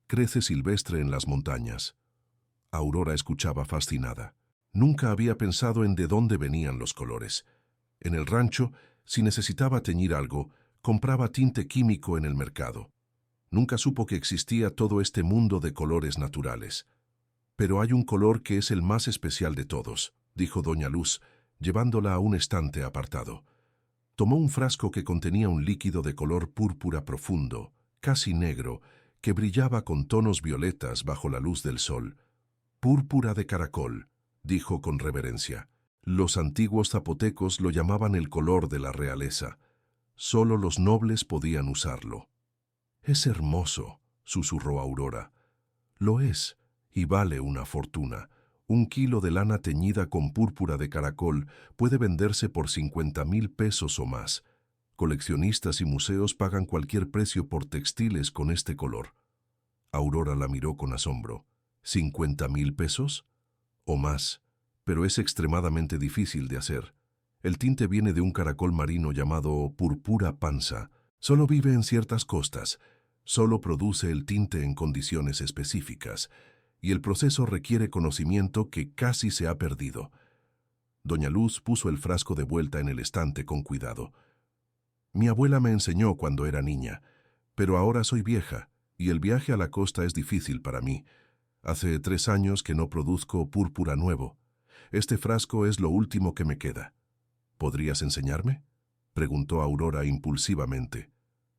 Crece silvestre en las montañas». Aurora escuchaba fascinada. Nunca había pensado en de dónde venían los colores. En el rancho, si necesitaba teñir algo, compraba tinte químico en el mercado. Nunca supo que existía todo este mundo de colores naturales. «Pero hay un color que es el más especial de todos», dijo doña Luz, llevándola a un estante apartado. Tomó un frasco que contenía un líquido de color púrpura profundo, casi negro, que brillaba con tonos violetas bajo la luz del sol. «Púrpura de caracol», dijo con reverencia. Los antiguos zapotecos lo llamaban el color de la realeza. Solo los nobles podían usarlo. «Es hermoso», susurró Aurora. «Lo es, y vale una fortuna. 1 kilo de lana teñida con púrpura de caracol puede venderse por 50.000 pesos o más. Coleccionistas y museos pagan cualquier precio por textiles con este color». Aurora la miró con asombro. «¿50.000 pesos? O más, pero es extremadamente difícil de hacer. El tinte viene de un caracol marino llamado purpura pansa. Solo vive en ciertas costas. Solo produce el tinte en condiciones específicas. Y el proceso requiere conocimiento que casi se ha perdido». Doña Luz puso el frasco de vuelta en el estante con cuidado. «Mi abuela me enseñó cuando era niña, pero ahora soy vieja, y el viaje a la costa es difícil para mí. Hace 3 años que no produzco púrpura nuevo. Este frasco es lo último que me queda. ¿Podrías enseñarme?», preguntó Aurora impulsivamente.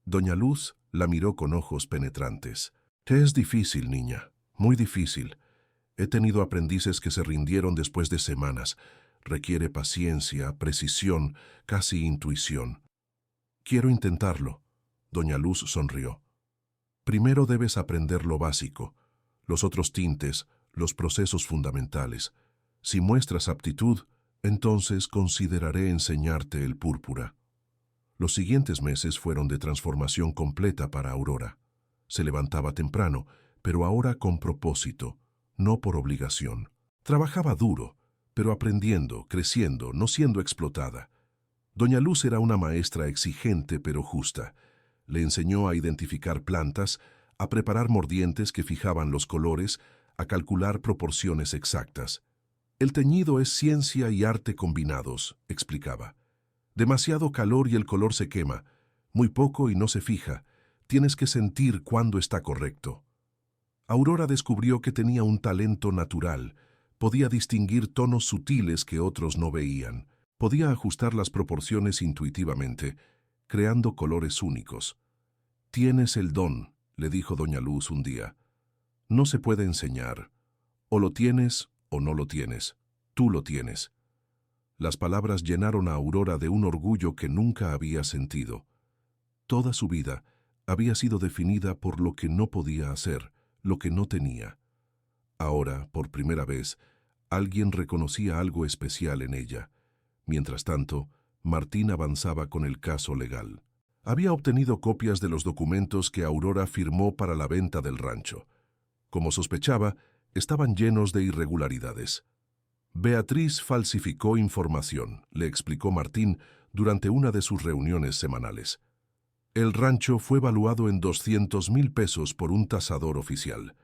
Doña Luz la miró con ojos penetrantes. «Te es difícil, niña, muy difícil. He tenido aprendices que se rindieron después de semanas. Requiere paciencia, precisión, casi intuición». «Quiero intentarlo». Doña Luz sonrió. «Primero debes aprender lo básico, los otros tintes, los procesos fundamentales. Si muestras aptitud, entonces consideraré enseñarte el púrpura». Los siguientes meses fueron de transformación completa para Aurora. Se levantaba temprano, pero ahora con propósito, no por obligación. Trabajaba duro, pero aprendiendo, creciendo, no siendo explotada. Doña Luz era una maestra exigente pero justa. Le enseñó a identificar plantas, a preparar mordientes que fijaban los colores, a calcular proporciones exactas. «El teñido es ciencia y arte combinados», explicaba. «Demasiado calor y el color se quema, muy poco y no se fija. Tienes que sentir cuándo está correcto». Aurora descubrió que tenía un talento natural. Podía distinguir tonos sutiles que otros no veían. Podía ajustar las proporciones intuitivamente, creando colores únicos. «Tienes el don», le dijo doña Luz un día. «No se puede enseñar. O lo tienes o no lo tienes. Tú lo tienes». Las palabras llenaron a Aurora de un orgullo que nunca había sentido. Toda su vida había sido definida por lo que no podía hacer, lo que no tenía. Ahora, por primera vez, alguien reconocía algo especial en ella. Mientras tanto, Martín avanzaba con el caso legal. Había obtenido copias de los documentos que Aurora firmó para la venta del rancho. Como sospechaba, estaban llenos de irregularidades. «Beatriz falsificó información», le explicó Martín durante una de sus reuniones semanales. «El rancho fue valuado en 200.000 pesos por un tasador oficial.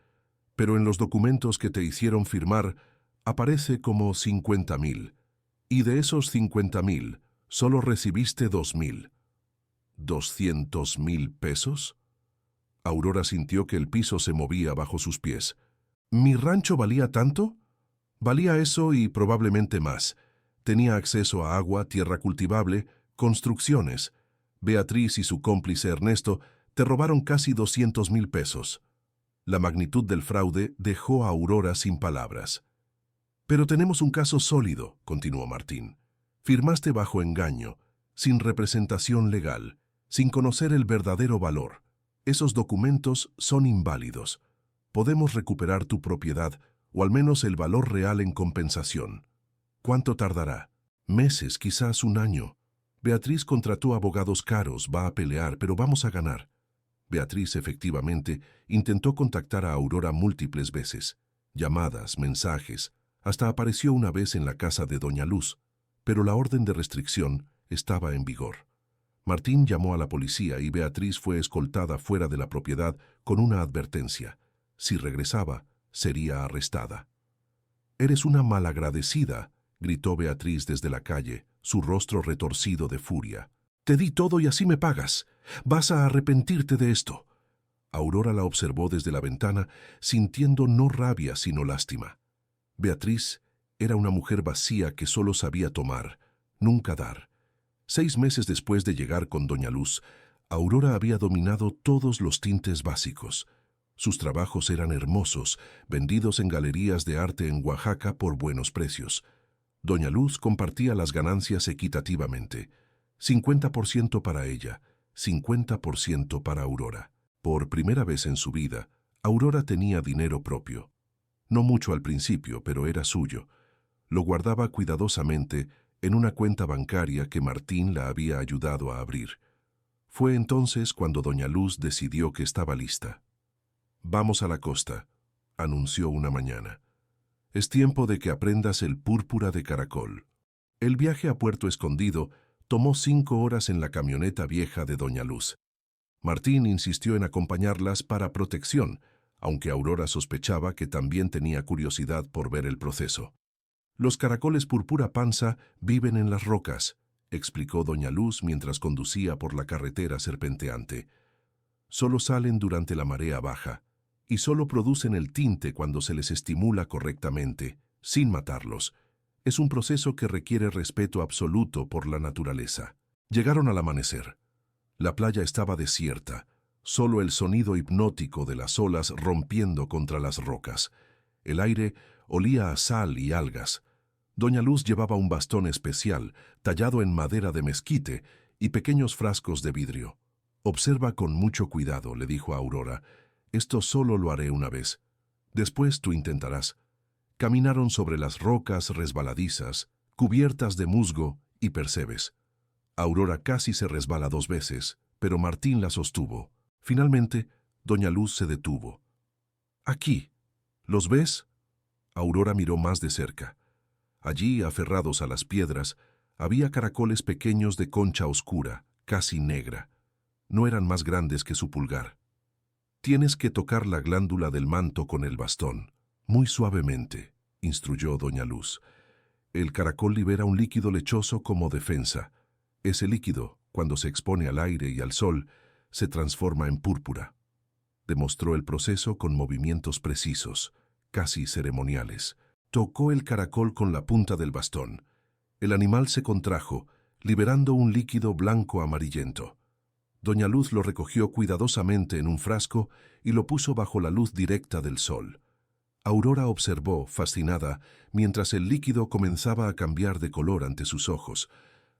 Pero en los documentos que te hicieron firmar, Aparece como 50.000, y de esos 50.000, solo recibiste 2.000. ¿200.000 pesos? Aurora sintió que el piso se movía bajo sus pies. ¿Mi rancho valía tanto? Valía eso y probablemente más. Tenía acceso a agua, tierra cultivable, construcciones. Beatriz y su cómplice Ernesto te robaron casi 200.000 pesos. La magnitud del fraude dejó a Aurora sin palabras. Pero tenemos un caso sólido, continuó Martín. Firmaste bajo engaño, sin representación legal, sin conocer el verdadero valor. Esos documentos son inválidos. Podemos recuperar tu propiedad, o al menos el valor real en compensación. ¿Cuánto tardará? Meses, quizás un año. Beatriz contrató abogados caros, va a pelear, pero vamos a ganar. Beatriz, efectivamente, intentó contactar a Aurora múltiples veces. Llamadas, mensajes, hasta apareció una vez en la casa de Doña Luz, pero la orden de restricción estaba en vigor. Martín llamó a la policía y Beatriz fue escoltada fuera de la propiedad con una advertencia. Si regresaba, sería arrestada. «Eres una malagradecida», gritó Beatriz desde la calle, su rostro retorcido de furia. «Te di todo y así me pagas. Vas a arrepentirte de esto». Aurora la observó desde la ventana, sintiendo no rabia sino lástima. Beatriz era una mujer vacía que solo sabía tomar, nunca dar. 6 meses después de llegar con Doña Luz, Aurora había dominado todos los tintes básicos. Sus trabajos eran hermosos, vendidos en galerías de arte en Oaxaca por buenos precios. Doña Luz compartía las ganancias equitativamente. 50% para ella, 50% para Aurora. Por primera vez en su vida, Aurora tenía dinero propio. No mucho al principio, pero era suyo. Lo guardaba cuidadosamente en una cuenta bancaria que Martín la había ayudado a abrir. Fue entonces cuando Doña Luz decidió que estaba lista. «Vamos a la costa», anunció una mañana. «Es tiempo de que aprendas el púrpura de caracol». El viaje a Puerto Escondido tomó 5 horas en la camioneta vieja de Doña Luz. Martín insistió en acompañarlas para protección, aunque Aurora sospechaba que también tenía curiosidad por ver el proceso. «Los caracoles púrpura panza viven en las rocas», explicó Doña Luz mientras conducía por la carretera serpenteante. «Solo salen durante la marea baja y solo producen el tinte cuando se les estimula correctamente, sin matarlos. Es un proceso que requiere respeto absoluto por la naturaleza». Llegaron al amanecer. La playa estaba desierta, solo el sonido hipnótico de las olas rompiendo contra las rocas. El aire olía a sal y algas. Doña Luz llevaba un bastón especial, tallado en madera de mezquite, y pequeños frascos de vidrio. «Observa con mucho cuidado», le dijo a Aurora. «Esto solo lo haré una vez. Después tú intentarás». Caminaron sobre las rocas resbaladizas, cubiertas de musgo y percebes. Aurora casi se resbala 2 veces, pero Martín la sostuvo. Finalmente, Doña Luz se detuvo. «Aquí. ¿Los ves?» Aurora miró más de cerca. Allí, aferrados a las piedras, había caracoles pequeños de concha oscura, casi negra. No eran más grandes que su pulgar. «Tienes que tocar la glándula del manto con el bastón, muy suavemente», instruyó Doña Luz. «El caracol libera un líquido lechoso como defensa. Ese líquido, cuando se expone al aire y al sol, se transforma en púrpura». Demostró el proceso con movimientos precisos, casi ceremoniales. Tocó el caracol con la punta del bastón. El animal se contrajo, liberando un líquido blanco amarillento. Doña Luz lo recogió cuidadosamente en un frasco y lo puso bajo la luz directa del sol. Aurora observó, fascinada, mientras el líquido comenzaba a cambiar de color ante sus ojos.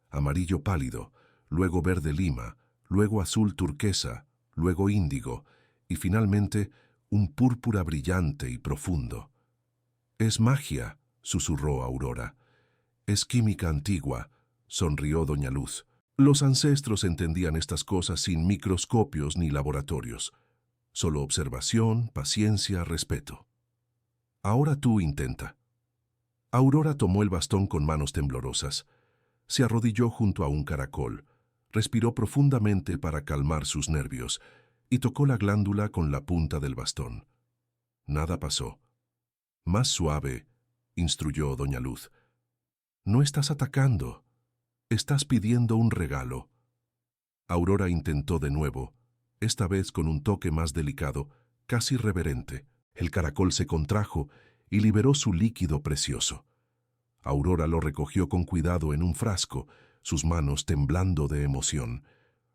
Amarillo pálido, luego verde lima, luego azul turquesa, luego índigo, y finalmente un púrpura brillante y profundo. «Es magia», susurró Aurora. «Es química antigua», sonrió Doña Luz. Los ancestros entendían estas cosas sin microscopios ni laboratorios. Solo observación, paciencia, respeto. «Ahora tú intenta». Aurora tomó el bastón con manos temblorosas. Se arrodilló junto a un caracol, respiró profundamente para calmar sus nervios y tocó la glándula con la punta del bastón. Nada pasó. Más suave, instruyó doña Luz. No estás atacando, estás pidiendo un regalo. Aurora intentó de nuevo, esta vez con un toque más delicado, casi reverente. El caracol se contrajo y liberó su líquido precioso. Aurora lo recogió con cuidado en un frasco, sus manos temblando de emoción.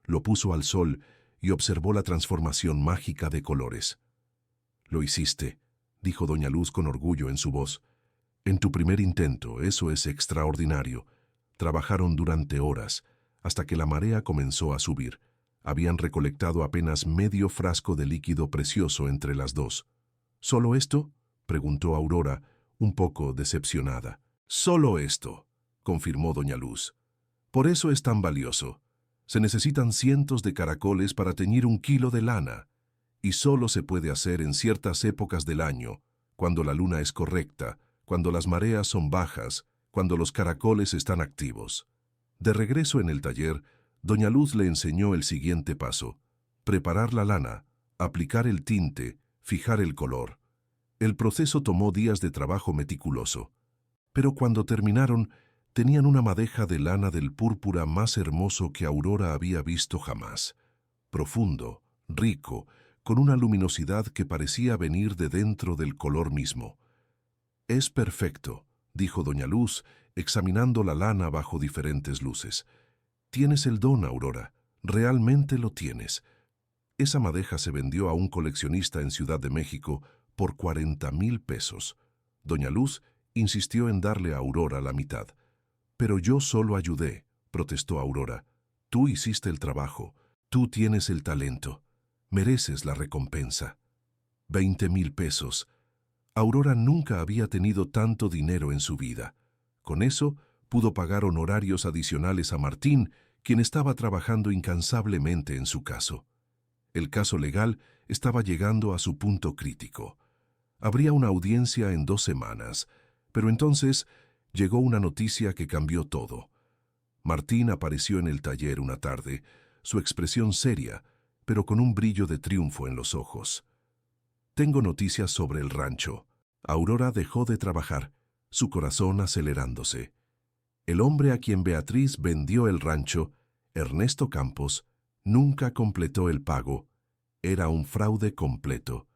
Lo puso al sol y observó la transformación mágica de colores. «Lo hiciste», dijo doña Luz con orgullo en su voz. «En tu primer intento, eso es extraordinario. Trabajaron durante horas, hasta que la marea comenzó a subir. Habían recolectado apenas medio frasco de líquido precioso entre las dos». «¿Solo esto?», preguntó Aurora, un poco decepcionada. «Solo esto», confirmó doña Luz. «Por eso es tan valioso. Se necesitan cientos de caracoles para teñir 1 kilo de lana, y solo se puede hacer en ciertas épocas del año, cuando la luna es correcta, cuando las mareas son bajas, cuando los caracoles están activos». De regreso en el taller, doña Luz le enseñó el siguiente paso: preparar la lana, aplicar el tinte, fijar el color. El proceso tomó días de trabajo meticuloso. Pero cuando terminaron, tenían una madeja de lana del púrpura más hermoso que Aurora había visto jamás. Profundo, rico, con una luminosidad que parecía venir de dentro del color mismo. «Es perfecto», dijo doña Luz, examinando la lana bajo diferentes luces. «Tienes el don, Aurora, realmente lo tienes». Esa madeja se vendió a un coleccionista en Ciudad de México por 40,000 pesos. Doña Luz insistió en darle a Aurora la mitad. «Pero yo solo ayudé», protestó Aurora. «Tú hiciste el trabajo, tú tienes el talento, mereces la recompensa». 20,000 pesos. Aurora nunca había tenido tanto dinero en su vida. Con eso, pudo pagar honorarios adicionales a Martín, quien estaba trabajando incansablemente en su caso. El caso legal estaba llegando a su punto crítico. Habría una audiencia en 2 semanas, pero entonces llegó una noticia que cambió todo. Martín apareció en el taller una tarde, su expresión seria, pero con un brillo de triunfo en los ojos. «Tengo noticias sobre el rancho». Aurora dejó de trabajar, su corazón acelerándose. El hombre a quien Beatriz vendió el rancho, Ernesto Campos, nunca completó el pago. Era un fraude completo.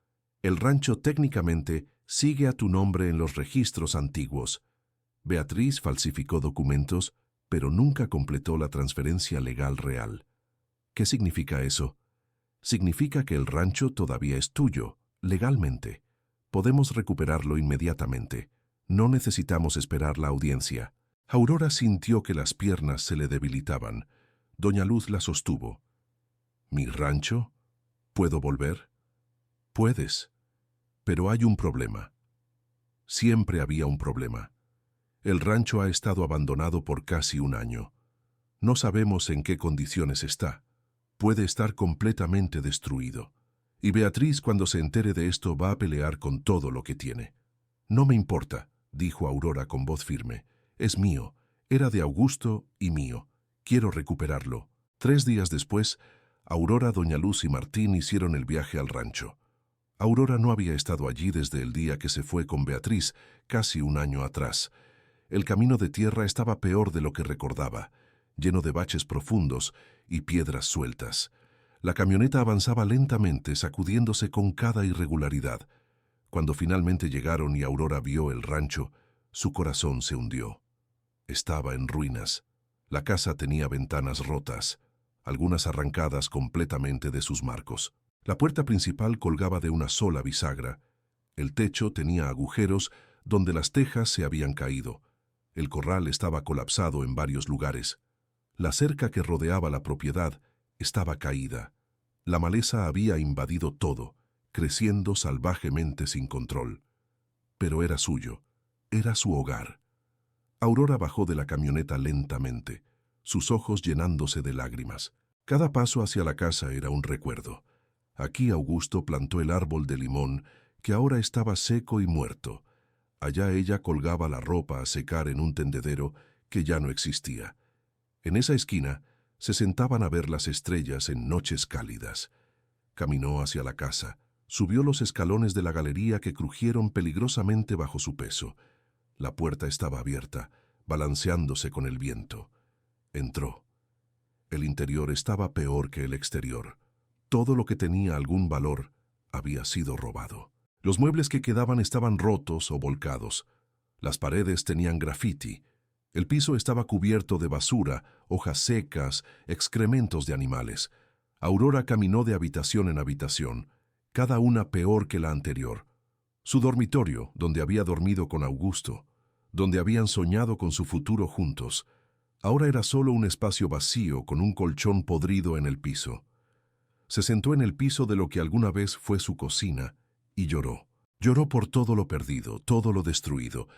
El rancho técnicamente sigue a tu nombre en los registros antiguos. Beatriz falsificó documentos, pero nunca completó la transferencia legal real. ¿Qué significa eso? Significa que el rancho todavía es tuyo, legalmente. Podemos recuperarlo inmediatamente. No necesitamos esperar la audiencia. Aurora sintió que las piernas se le debilitaban. Doña Luz la sostuvo. «¿Mi rancho? ¿Puedo volver?» «Puedes, pero hay un problema». Siempre había un problema. El rancho ha estado abandonado por casi 1 año. No sabemos en qué condiciones está. Puede estar completamente destruido. Y Beatriz, cuando se entere de esto, va a pelear con todo lo que tiene. «No me importa», dijo Aurora con voz firme. «Es mío. Era de Augusto y mío. Quiero recuperarlo». 3 días después, Aurora, doña Luz y Martín hicieron el viaje al rancho. Aurora no había estado allí desde el día que se fue con Beatriz, casi 1 año atrás. El camino de tierra estaba peor de lo que recordaba, lleno de baches profundos y piedras sueltas. La camioneta avanzaba lentamente, sacudiéndose con cada irregularidad. Cuando finalmente llegaron y Aurora vio el rancho, su corazón se hundió. Estaba en ruinas. La casa tenía ventanas rotas, algunas arrancadas completamente de sus marcos. La puerta principal colgaba de una sola bisagra. El techo tenía agujeros donde las tejas se habían caído. El corral estaba colapsado en varios lugares. La cerca que rodeaba la propiedad estaba caída. La maleza había invadido todo, creciendo salvajemente sin control. Pero era suyo, era su hogar. Aurora bajó de la camioneta lentamente, sus ojos llenándose de lágrimas. Cada paso hacia la casa era un recuerdo. Aquí Augusto plantó el árbol de limón, que ahora estaba seco y muerto. Allá ella colgaba la ropa a secar en un tendedero que ya no existía. En esa esquina se sentaban a ver las estrellas en noches cálidas. Caminó hacia la casa, subió los escalones de la galería que crujieron peligrosamente bajo su peso. La puerta estaba abierta, balanceándose con el viento. Entró. El interior estaba peor que el exterior. Todo lo que tenía algún valor había sido robado. Los muebles que quedaban estaban rotos o volcados. Las paredes tenían grafiti. El piso estaba cubierto de basura, hojas secas, excrementos de animales. Aurora caminó de habitación en habitación, cada una peor que la anterior. Su dormitorio, donde había dormido con Augusto, donde habían soñado con su futuro juntos, ahora era solo un espacio vacío con un colchón podrido en el piso. Se sentó en el piso de lo que alguna vez fue su cocina y lloró. Lloró por todo lo perdido, todo lo destruido,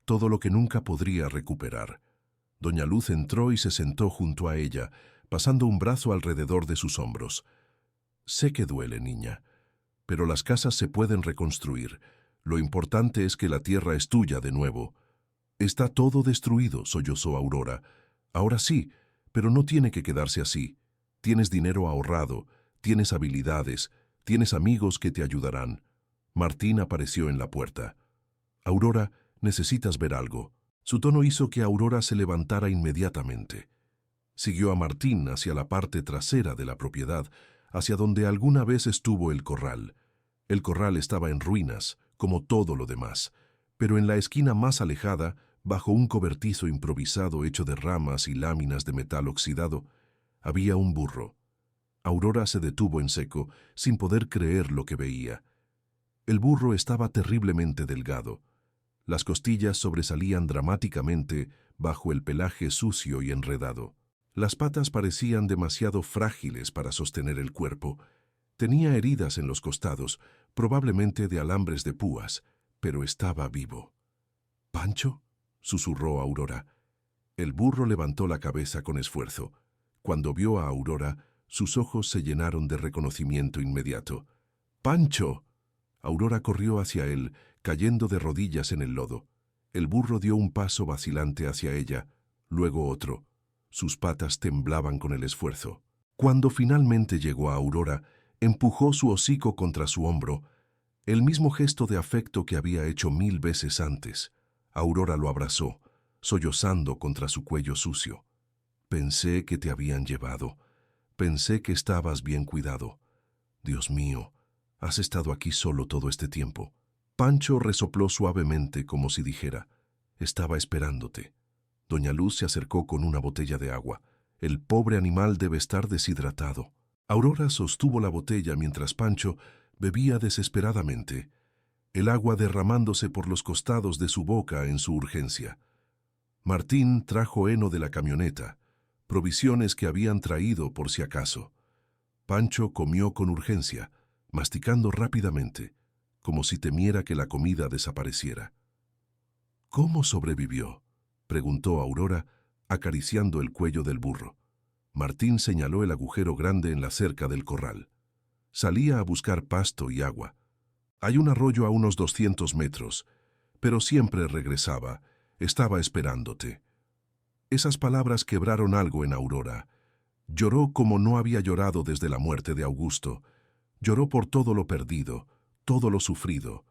todo lo que nunca podría recuperar. Doña Luz entró y se sentó junto a ella, pasando un brazo alrededor de sus hombros. Sé que duele, niña, pero las casas se pueden reconstruir. Lo importante es que la tierra es tuya de nuevo. Está todo destruido, sollozó Aurora. Ahora sí, pero no tiene que quedarse así. Tienes dinero ahorrado, tienes habilidades, tienes amigos que te ayudarán. Martín apareció en la puerta. Aurora, necesitas ver algo. Su tono hizo que Aurora se levantara inmediatamente. Siguió a Martín hacia la parte trasera de la propiedad, hacia donde alguna vez estuvo el corral. El corral estaba en ruinas, como todo lo demás, pero en la esquina más alejada, bajo un cobertizo improvisado hecho de ramas y láminas de metal oxidado, había un burro. Aurora se detuvo en seco, sin poder creer lo que veía. El burro estaba terriblemente delgado. Las costillas sobresalían dramáticamente bajo el pelaje sucio y enredado. Las patas parecían demasiado frágiles para sostener el cuerpo. Tenía heridas en los costados, probablemente de alambres de púas, pero estaba vivo. —¿Pancho? —susurró Aurora. El burro levantó la cabeza con esfuerzo. Cuando vio a Aurora, sus ojos se llenaron de reconocimiento inmediato. —¡Pancho! Aurora corrió hacia él, cayendo de rodillas en el lodo. El burro dio un paso vacilante hacia ella, luego otro. Sus patas temblaban con el esfuerzo. Cuando finalmente llegó a Aurora, empujó su hocico contra su hombro, el mismo gesto de afecto que había hecho 1000 veces antes. Aurora lo abrazó, sollozando contra su cuello sucio. Pensé que te habían llevado. Pensé que estabas bien cuidado. Dios mío, has estado aquí solo todo este tiempo. Pancho resopló suavemente como si dijera, estaba esperándote. Doña Luz se acercó con una botella de agua. El pobre animal debe estar deshidratado. Aurora sostuvo la botella mientras Pancho bebía desesperadamente, el agua derramándose por los costados de su boca en su urgencia. Martín trajo heno de la camioneta, provisiones que habían traído por si acaso. Pancho comió con urgencia, masticando rápidamente, como si temiera que la comida desapareciera. —¿Cómo sobrevivió? —preguntó Aurora, acariciando el cuello del burro. Martín señaló el agujero grande en la cerca del corral. Salía a buscar pasto y agua. Hay un arroyo a unos 200 metros, pero siempre regresaba, estaba esperándote. Esas palabras quebraron algo en Aurora. Lloró como no había llorado desde la muerte de Augusto. Lloró por todo lo perdido, todo lo sufrido,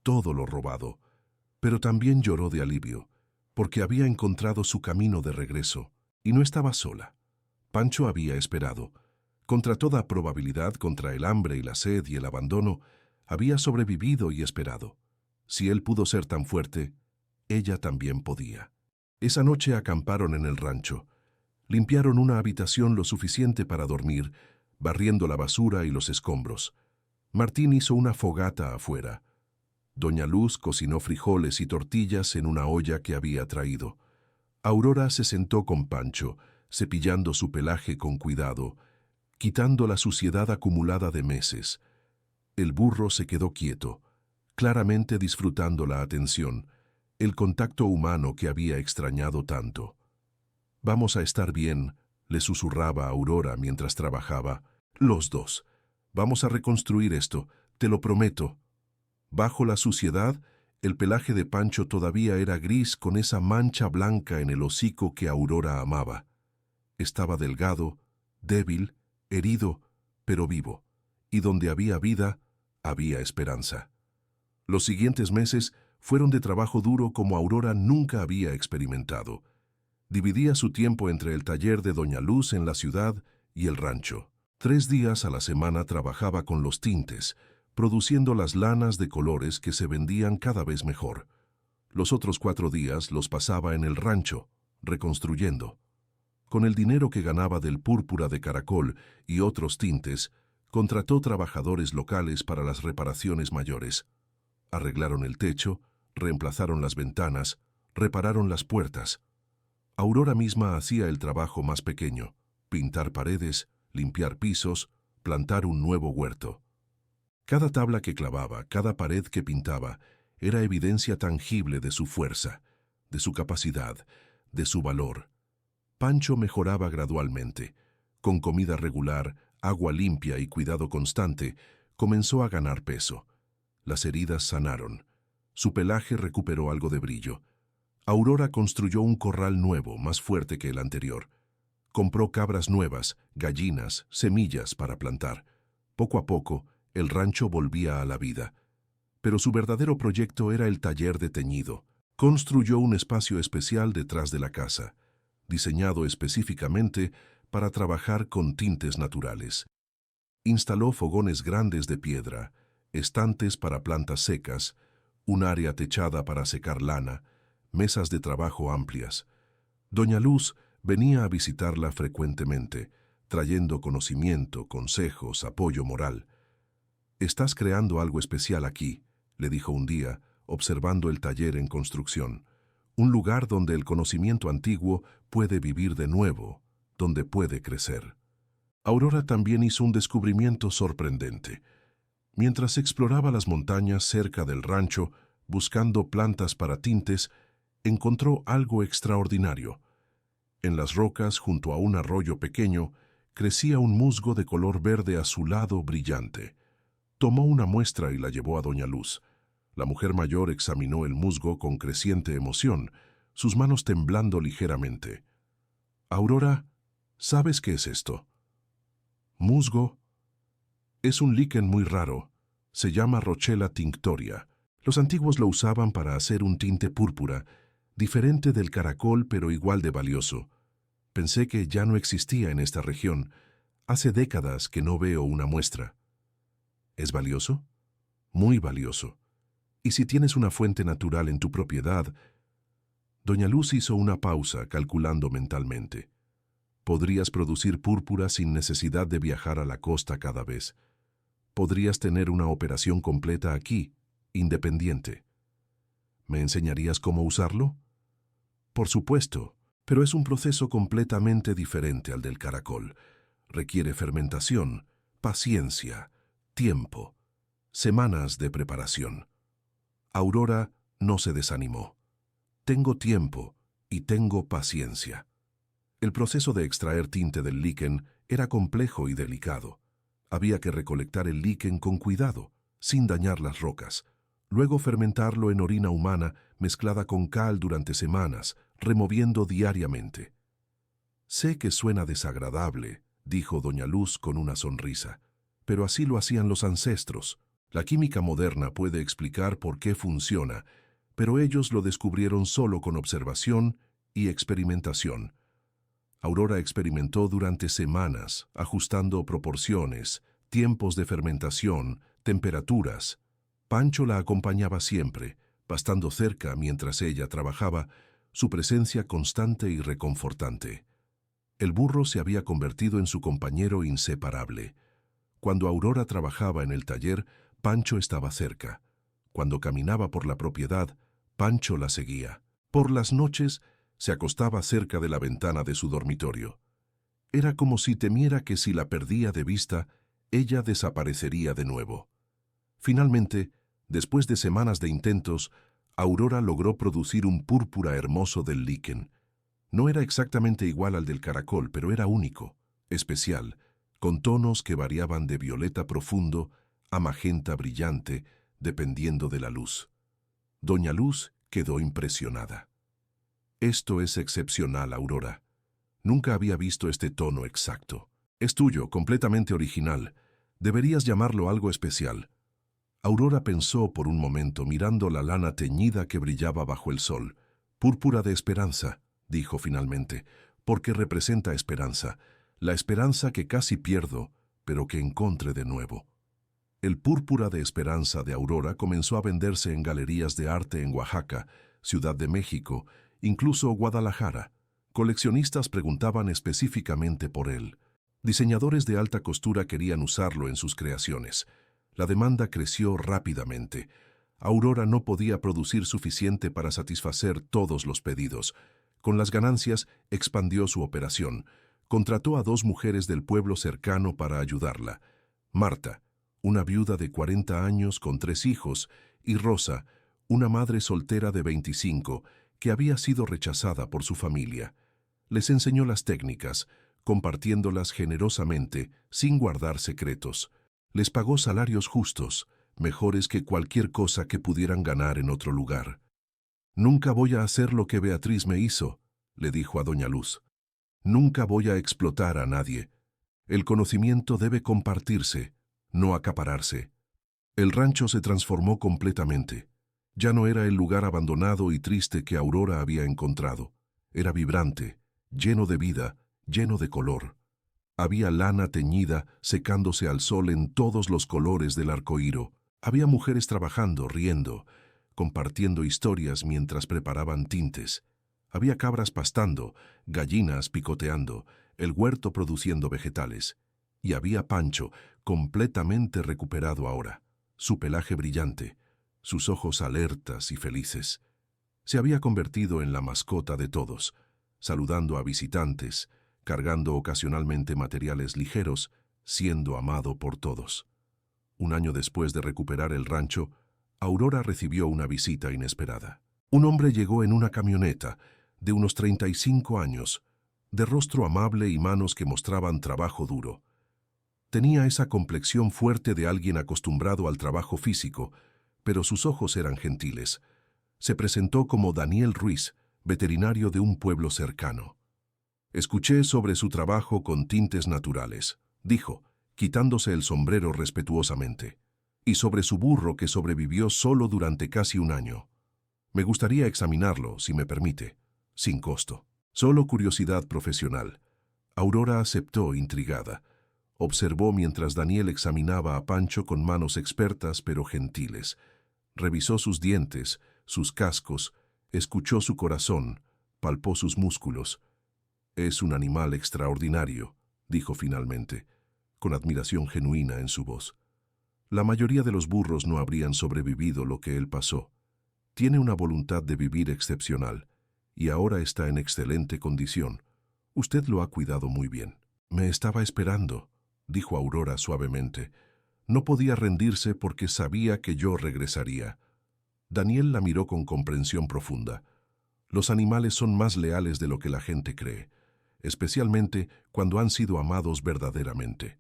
todo lo robado. Pero también lloró de alivio, porque había encontrado su camino de regreso, y no estaba sola. Pancho había esperado. Contra toda probabilidad, contra el hambre y la sed y el abandono, había sobrevivido y esperado. Si él pudo ser tan fuerte, ella también podía. Esa noche acamparon en el rancho. Limpiaron una habitación lo suficiente para dormir, barriendo la basura y los escombros. Martín hizo una fogata afuera. Doña Luz cocinó frijoles y tortillas en una olla que había traído. Aurora se sentó con Pancho, cepillando su pelaje con cuidado, quitando la suciedad acumulada de meses. El burro se quedó quieto, claramente disfrutando la atención, el contacto humano que había extrañado tanto. «Vamos a estar bien», le susurraba Aurora mientras trabajaba. «Los dos. Vamos a reconstruir esto, te lo prometo». Bajo la suciedad, el pelaje de Pancho todavía era gris con esa mancha blanca en el hocico que Aurora amaba. Estaba delgado, débil, herido, pero vivo, y donde había vida, había esperanza. Los siguientes meses fueron de trabajo duro como Aurora nunca había experimentado. Dividía su tiempo entre el taller de Doña Luz en la ciudad y el rancho. 3 días a la semana trabajaba con los tintes, produciendo las lanas de colores que se vendían cada vez mejor. Los otros 4 días los pasaba en el rancho, reconstruyendo. Con el dinero que ganaba del púrpura de caracol y otros tintes, contrató trabajadores locales para las reparaciones mayores. Arreglaron el techo, reemplazaron las ventanas, repararon las puertas. Aurora misma hacía el trabajo más pequeño: pintar paredes, limpiar pisos, plantar un nuevo huerto. Cada tabla que clavaba, cada pared que pintaba, era evidencia tangible de su fuerza, de su capacidad, de su valor. Pancho mejoraba gradualmente. Con comida regular, agua limpia y cuidado constante, comenzó a ganar peso. Las heridas sanaron. Su pelaje recuperó algo de brillo. Aurora construyó un corral nuevo, más fuerte que el anterior. Compró cabras nuevas, gallinas, semillas para plantar. Poco a poco, el rancho volvía a la vida. Pero su verdadero proyecto era el taller de teñido. Construyó un espacio especial detrás de la casa, diseñado específicamente para trabajar con tintes naturales. Instaló fogones grandes de piedra, estantes para plantas secas, un área techada para secar lana, mesas de trabajo amplias. Doña Luz venía a visitarla frecuentemente, trayendo conocimiento, consejos, apoyo moral. «Estás creando algo especial aquí», le dijo un día, observando el taller en construcción. «Un lugar donde el conocimiento antiguo puede vivir de nuevo, donde puede crecer». Aurora también hizo un descubrimiento sorprendente. Mientras exploraba las montañas cerca del rancho, buscando plantas para tintes, encontró algo extraordinario. En las rocas, junto a un arroyo pequeño, crecía un musgo de color verde azulado brillante. Tomó una muestra y la llevó a Doña Luz. La mujer mayor examinó el musgo con creciente emoción, sus manos temblando ligeramente. «Aurora, ¿sabes qué es esto?» «¿Musgo?» «Es un líquen muy raro. Se llama Rochella tinctoria. Los antiguos lo usaban para hacer un tinte púrpura, diferente del caracol pero igual de valioso. Pensé que ya no existía en esta región. Hace décadas que no veo una muestra». «¿Es valioso?» «Muy valioso. Y si tienes una fuente natural en tu propiedad...» Doña Luz hizo una pausa, calculando mentalmente. «Podrías producir púrpura sin necesidad de viajar a la costa cada vez. Podrías tener una operación completa aquí, independiente. ¿Me enseñarías cómo usarlo?» «Por supuesto, pero es un proceso completamente diferente al del caracol. Requiere fermentación, paciencia, tiempo, semanas de preparación». Aurora no se desanimó. «Tengo tiempo y tengo paciencia». El proceso de extraer tinte del líquen era complejo y delicado. Había que recolectar el líquen con cuidado, sin dañar las rocas. Luego fermentarlo en orina humana mezclada con cal durante semanas, removiendo diariamente. «Sé que suena desagradable», dijo Doña Luz con una sonrisa, «pero así lo hacían los ancestros. La química moderna puede explicar por qué funciona, pero ellos lo descubrieron solo con observación y experimentación». Aurora experimentó durante semanas, ajustando proporciones, tiempos de fermentación, temperaturas. Pancho la acompañaba siempre, bastando cerca mientras ella trabajaba, su presencia constante y reconfortante. El burro se había convertido en su compañero inseparable. Cuando Aurora trabajaba en el taller, Pancho estaba cerca. Cuando caminaba por la propiedad, Pancho la seguía. Por las noches, se acostaba cerca de la ventana de su dormitorio. Era como si temiera que si la perdía de vista, ella desaparecería de nuevo. Finalmente, después de semanas de intentos, Aurora logró producir un púrpura hermoso del líquen. No era exactamente igual al del caracol, pero era único, especial, con tonos que variaban de violeta profundo a magenta brillante, dependiendo de la luz. Doña Luz quedó impresionada. «Esto es excepcional, Aurora. Nunca había visto este tono exacto. Es tuyo, completamente original. Deberías llamarlo algo especial». Aurora pensó por un momento mirando la lana teñida que brillaba bajo el sol. Púrpura de esperanza, dijo finalmente, porque representa esperanza, la esperanza que casi pierdo, pero que encontré de nuevo. El púrpura de esperanza de Aurora comenzó a venderse en galerías de arte en Oaxaca, Ciudad de México, incluso Guadalajara. Coleccionistas preguntaban específicamente por él. Diseñadores de alta costura querían usarlo en sus creaciones. La demanda creció rápidamente. Aurora no podía producir suficiente para satisfacer todos los pedidos. Con las ganancias, expandió su operación. Contrató a 2 mujeres del pueblo cercano para ayudarla. Marta, una viuda de 40 años con 3 hijos, y Rosa, una madre soltera de 25, que había sido rechazada por su familia. Les enseñó las técnicas, compartiéndolas generosamente, sin guardar secretos. Les pagó salarios justos, mejores que cualquier cosa que pudieran ganar en otro lugar. «Nunca voy a hacer lo que Beatriz me hizo», le dijo a doña Luz. «Nunca voy a explotar a nadie. El conocimiento debe compartirse, no acapararse». El rancho se transformó completamente. Ya no era el lugar abandonado y triste que Aurora había encontrado. Era vibrante, lleno de vida, lleno de color. Había lana teñida secándose al sol en todos los colores del arcoíro. Había mujeres trabajando, riendo, compartiendo historias mientras preparaban tintes. Había cabras pastando, gallinas picoteando, el huerto produciendo vegetales. Y había Pancho, completamente recuperado ahora, su pelaje brillante, sus ojos alertas y felices. Se había convertido en la mascota de todos, saludando a visitantes, cargando ocasionalmente materiales ligeros, siendo amado por todos. Un año después de recuperar el rancho, Aurora recibió una visita inesperada. Un hombre llegó en una camioneta, de unos 35 años, de rostro amable y manos que mostraban trabajo duro. Tenía esa complexión fuerte de alguien acostumbrado al trabajo físico, pero sus ojos eran gentiles. Se presentó como Daniel Ruiz, veterinario de un pueblo cercano. «Escuché sobre su trabajo con tintes naturales», dijo, quitándose el sombrero respetuosamente, «y sobre su burro que sobrevivió solo durante casi un año. Me gustaría examinarlo, si me permite, sin costo. Solo curiosidad profesional». Aurora aceptó intrigada. Observó mientras Daniel examinaba a Pancho con manos expertas pero gentiles. Revisó sus dientes, sus cascos, escuchó su corazón, palpó sus músculos. «Es un animal extraordinario», dijo finalmente, con admiración genuina en su voz. «La mayoría de los burros no habrían sobrevivido lo que él pasó. Tiene una voluntad de vivir excepcional, y ahora está en excelente condición. Usted lo ha cuidado muy bien». «Me estaba esperando», dijo Aurora suavemente. No podía rendirse porque sabía que yo regresaría. Daniel la miró con comprensión profunda. Los animales son más leales de lo que la gente cree, especialmente cuando han sido amados verdaderamente.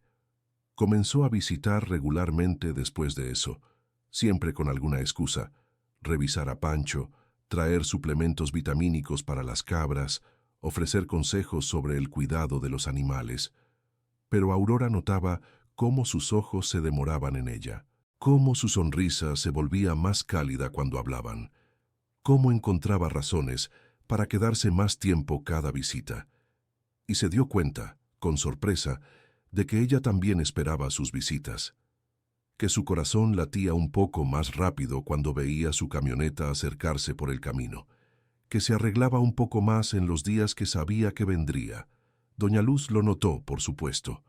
Comenzó a visitar regularmente después de eso, siempre con alguna excusa: revisar a Pancho, traer suplementos vitamínicos para las cabras, ofrecer consejos sobre el cuidado de los animales. Pero Aurora notaba cómo sus ojos se demoraban en ella, cómo su sonrisa se volvía más cálida cuando hablaban, cómo encontraba razones para quedarse más tiempo cada visita. Y se dio cuenta, con sorpresa, de que ella también esperaba sus visitas, que su corazón latía un poco más rápido cuando veía su camioneta acercarse por el camino, que se arreglaba un poco más en los días que sabía que vendría. Doña Luz lo notó, por supuesto.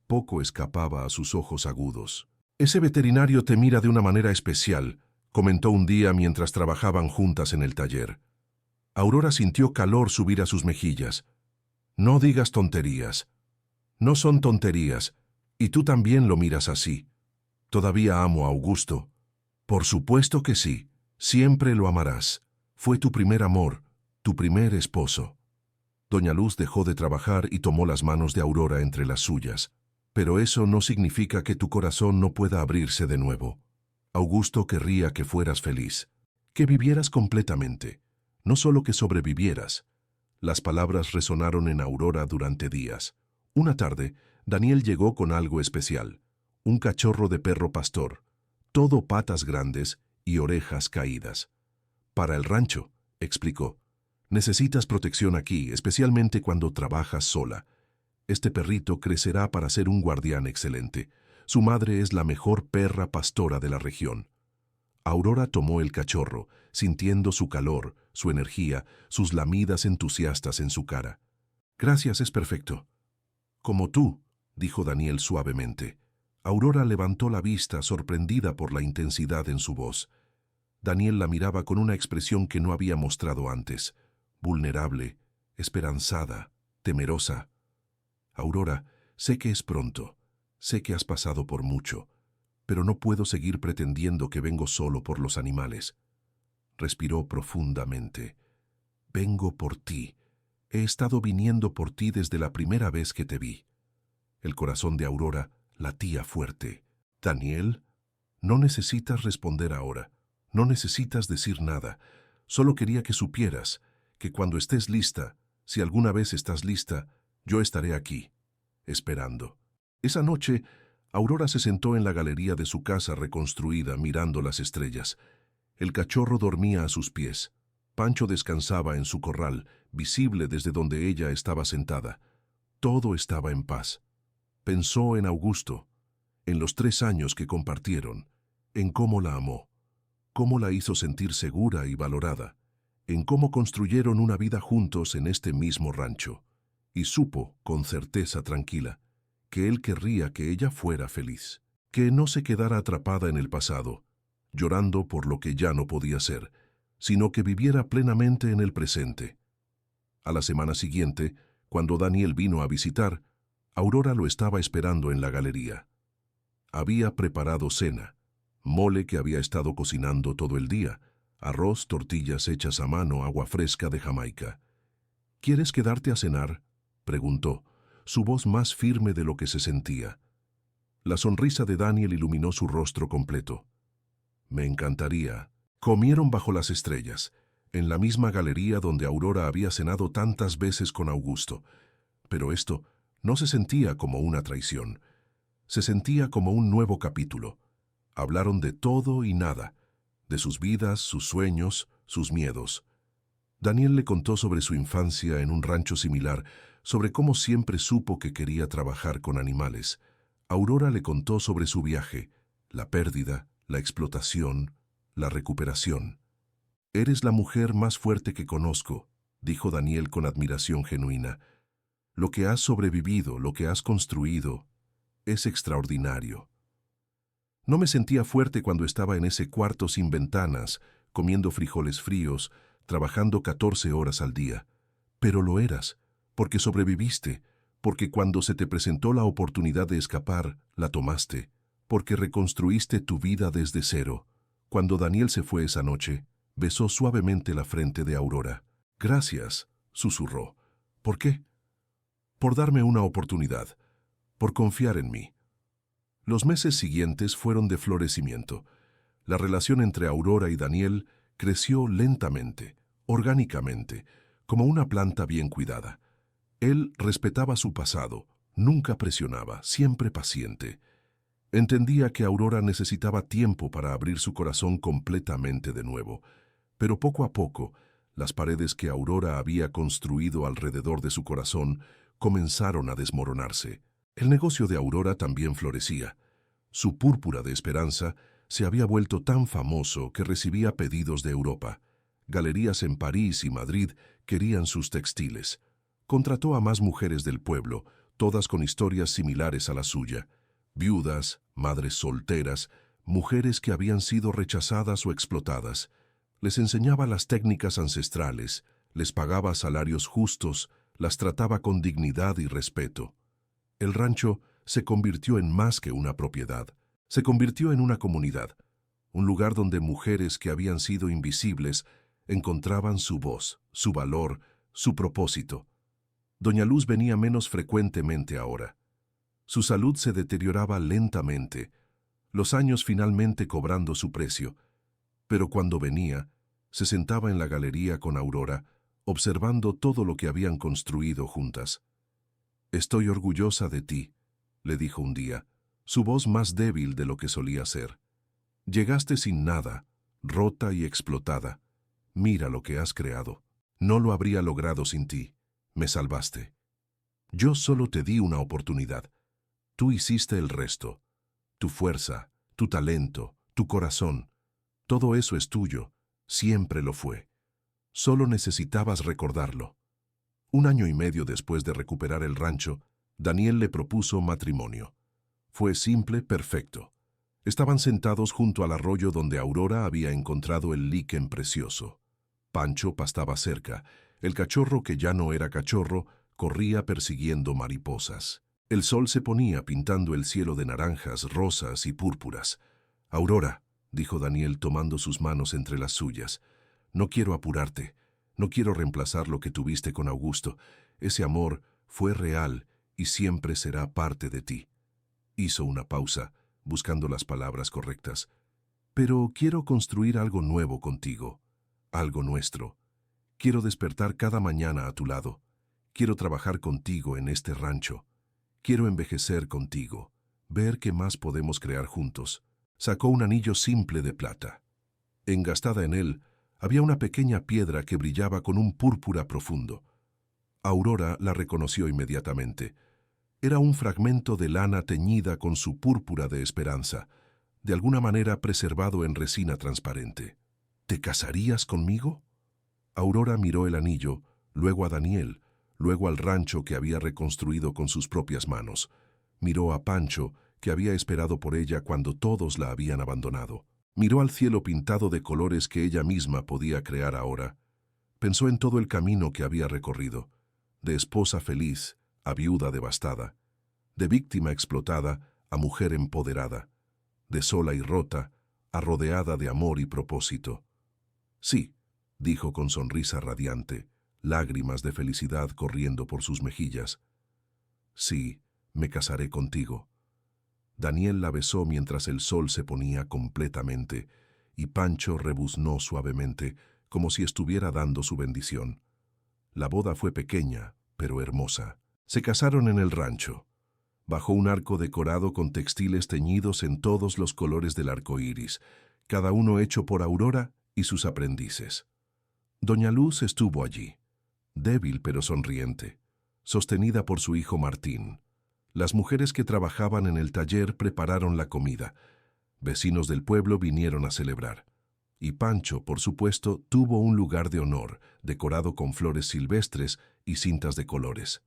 Poco escapaba a sus ojos agudos. «Ese veterinario te mira de una manera especial», comentó un día mientras trabajaban juntas en el taller. Aurora sintió calor subir a sus mejillas. «No digas tonterías». «No son tonterías, y tú también lo miras así». «Todavía amo a Augusto». «Por supuesto que sí, siempre lo amarás. Fue tu primer amor, tu primer esposo». Doña Luz dejó de trabajar y tomó las manos de Aurora entre las suyas. «Pero eso no significa que tu corazón no pueda abrirse de nuevo. Augusto querría que fueras feliz, que vivieras completamente, no solo que sobrevivieras». Las palabras resonaron en Aurora durante días. Una tarde, Daniel llegó con algo especial: un cachorro de perro pastor. todo patas grandes y orejas caídas. Para el rancho, explicó. Necesitas protección aquí, especialmente cuando trabajas sola. Este perrito crecerá para ser un guardián excelente. Su madre es la mejor perra pastora de la región. Aurora tomó el cachorro, sintiendo su calor, su energía, sus lamidas entusiastas en su cara. Gracias, es perfecto. Como tú, dijo Daniel suavemente. Aurora levantó la vista, sorprendida por la intensidad en su voz. Daniel la miraba con una expresión que no había mostrado antes, vulnerable, esperanzada, temerosa. Aurora, sé que es pronto, sé que has pasado por mucho, pero no puedo seguir pretendiendo que vengo solo por los animales. Respiró profundamente. Vengo por ti. He estado viniendo por ti desde la primera vez que te vi. El corazón de Aurora latía fuerte. Daniel, no necesitas responder ahora. No necesitas decir nada. Solo quería que supieras que cuando estés lista, si alguna vez estás lista, yo estaré aquí, esperando. Esa noche, Aurora se sentó en la galería de su casa reconstruida mirando las estrellas. El cachorro dormía a sus pies. Pancho descansaba en su corral, visible desde donde ella estaba sentada. Todo estaba en paz. Pensó en Augusto, en los 3 años que compartieron, en cómo la amó, cómo la hizo sentir segura y valorada, en cómo construyeron una vida juntos en este mismo rancho, y supo, con certeza tranquila, que él querría que ella fuera feliz, que no se quedara atrapada en el pasado, llorando por lo que ya no podía ser, sino que viviera plenamente en el presente. A la semana siguiente, cuando Daniel vino a visitar, Aurora lo estaba esperando en la galería. Había preparado cena, mole que había estado cocinando todo el día, arroz, tortillas hechas a mano, agua fresca de Jamaica. ¿Quieres quedarte a cenar?, preguntó, su voz más firme de lo que se sentía. La sonrisa de Daniel iluminó su rostro completo. Me encantaría. Comieron bajo las estrellas, en la misma galería donde Aurora había cenado tantas veces con Augusto. Pero esto no se sentía como una traición. Se sentía como un nuevo capítulo. Hablaron de todo y nada, de sus vidas, sus sueños, sus miedos. Daniel le contó sobre su infancia en un rancho similar, sobre cómo siempre supo que quería trabajar con animales. Aurora le contó sobre su viaje, la pérdida, la explotación, la recuperación. Eres la mujer más fuerte que conozco, dijo Daniel con admiración genuina. Lo que has sobrevivido, lo que has construido, es extraordinario. No me sentía fuerte cuando estaba en ese cuarto sin ventanas, comiendo frijoles fríos, trabajando 14 horas al día. Pero lo eras, porque sobreviviste, porque cuando se te presentó la oportunidad de escapar, la tomaste, porque reconstruiste tu vida desde cero. Cuando Daniel se fue esa noche, besó suavemente la frente de Aurora. Gracias, susurró. ¿Por qué? Por darme una oportunidad, por confiar en mí. Los meses siguientes fueron de florecimiento. La relación entre Aurora y Daniel creció lentamente, orgánicamente, como una planta bien cuidada. Él respetaba su pasado, nunca presionaba, siempre paciente. Entendía que Aurora necesitaba tiempo para abrir su corazón completamente de nuevo, pero poco a poco, las paredes que Aurora había construido alrededor de su corazón comenzaron a desmoronarse. El negocio de Aurora también florecía. Su púrpura de esperanza se había vuelto tan famoso que recibía pedidos de Europa. Galerías en París y Madrid querían sus textiles. Contrató a más mujeres del pueblo, todas con historias similares a la suya. Viudas, madres solteras, mujeres que habían sido rechazadas o explotadas. Les enseñaba las técnicas ancestrales, les pagaba salarios justos, las trataba con dignidad y respeto. El rancho se convirtió en más que una propiedad. Se convirtió en una comunidad, un lugar donde mujeres que habían sido invisibles encontraban su voz, su valor, su propósito. Doña Luz venía menos frecuentemente ahora. Su salud se deterioraba lentamente, los años finalmente cobrando su precio. Pero cuando venía, se sentaba en la galería con Aurora, observando todo lo que habían construido juntas. «Estoy orgullosa de ti», le dijo un día, su voz más débil de lo que solía ser. Llegaste sin nada, rota y explotada. Mira lo que has creado. No lo habría logrado sin ti. Me salvaste. Yo solo te di una oportunidad. Tú hiciste el resto. Tu fuerza, tu talento, tu corazón. Todo eso es tuyo. Siempre lo fue. Solo necesitabas recordarlo. 1 año y medio después de recuperar el rancho, Daniel le propuso matrimonio. Fue simple, perfecto. Estaban sentados junto al arroyo donde Aurora había encontrado el líquen precioso. Pancho pastaba cerca. El cachorro, que ya no era cachorro, corría persiguiendo mariposas. El sol se ponía pintando el cielo de naranjas, rosas y púrpuras. «Aurora», dijo Daniel tomando sus manos entre las suyas, «no quiero apurarte. No quiero reemplazar lo que tuviste con Augusto. Ese amor fue real y siempre será parte de ti». Hizo una pausa, buscando las palabras correctas. «Pero quiero construir algo nuevo contigo, algo nuestro. Quiero despertar cada mañana a tu lado. Quiero trabajar contigo en este rancho. Quiero envejecer contigo, ver qué más podemos crear juntos». Sacó un anillo simple de plata. Engastada en él, había una pequeña piedra que brillaba con un púrpura profundo. Aurora la reconoció inmediatamente. Era un fragmento de lana teñida con su púrpura de esperanza, de alguna manera preservado en resina transparente. «¿Te casarías conmigo?». Aurora miró el anillo, luego a Daniel, luego al rancho que había reconstruido con sus propias manos. Miró a Pancho, que había esperado por ella cuando todos la habían abandonado. Miró al cielo pintado de colores que ella misma podía crear ahora. Pensó en todo el camino que había recorrido, de esposa feliz a viuda devastada, de víctima explotada a mujer empoderada, de sola y rota a rodeada de amor y propósito. «Sí», dijo con sonrisa radiante, lágrimas de felicidad corriendo por sus mejillas. «Sí, me casaré contigo». Daniel la besó mientras el sol se ponía completamente, y Pancho rebuznó suavemente, como si estuviera dando su bendición. La boda fue pequeña, pero hermosa. Se casaron en el rancho, bajo un arco decorado con textiles teñidos en todos los colores del arco iris, cada uno hecho por Aurora y sus aprendices. Doña Luz estuvo allí, débil pero sonriente, sostenida por su hijo Martín. Las mujeres que trabajaban en el taller prepararon la comida. Vecinos del pueblo vinieron a celebrar. Y Pancho, por supuesto, tuvo un lugar de honor, decorado con flores silvestres y cintas de colores.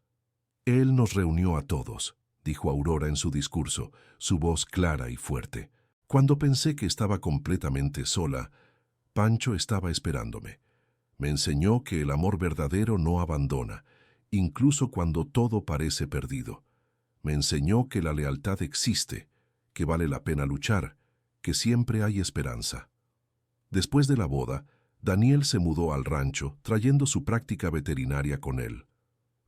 «Él nos reunió a todos», dijo Aurora en su discurso, su voz clara y fuerte. «Cuando pensé que estaba completamente sola, Pancho estaba esperándome. Me enseñó que el amor verdadero no abandona, incluso cuando todo parece perdido. Me enseñó que la lealtad existe, que vale la pena luchar, que siempre hay esperanza». Después de la boda, Daniel se mudó al rancho, trayendo su práctica veterinaria con él.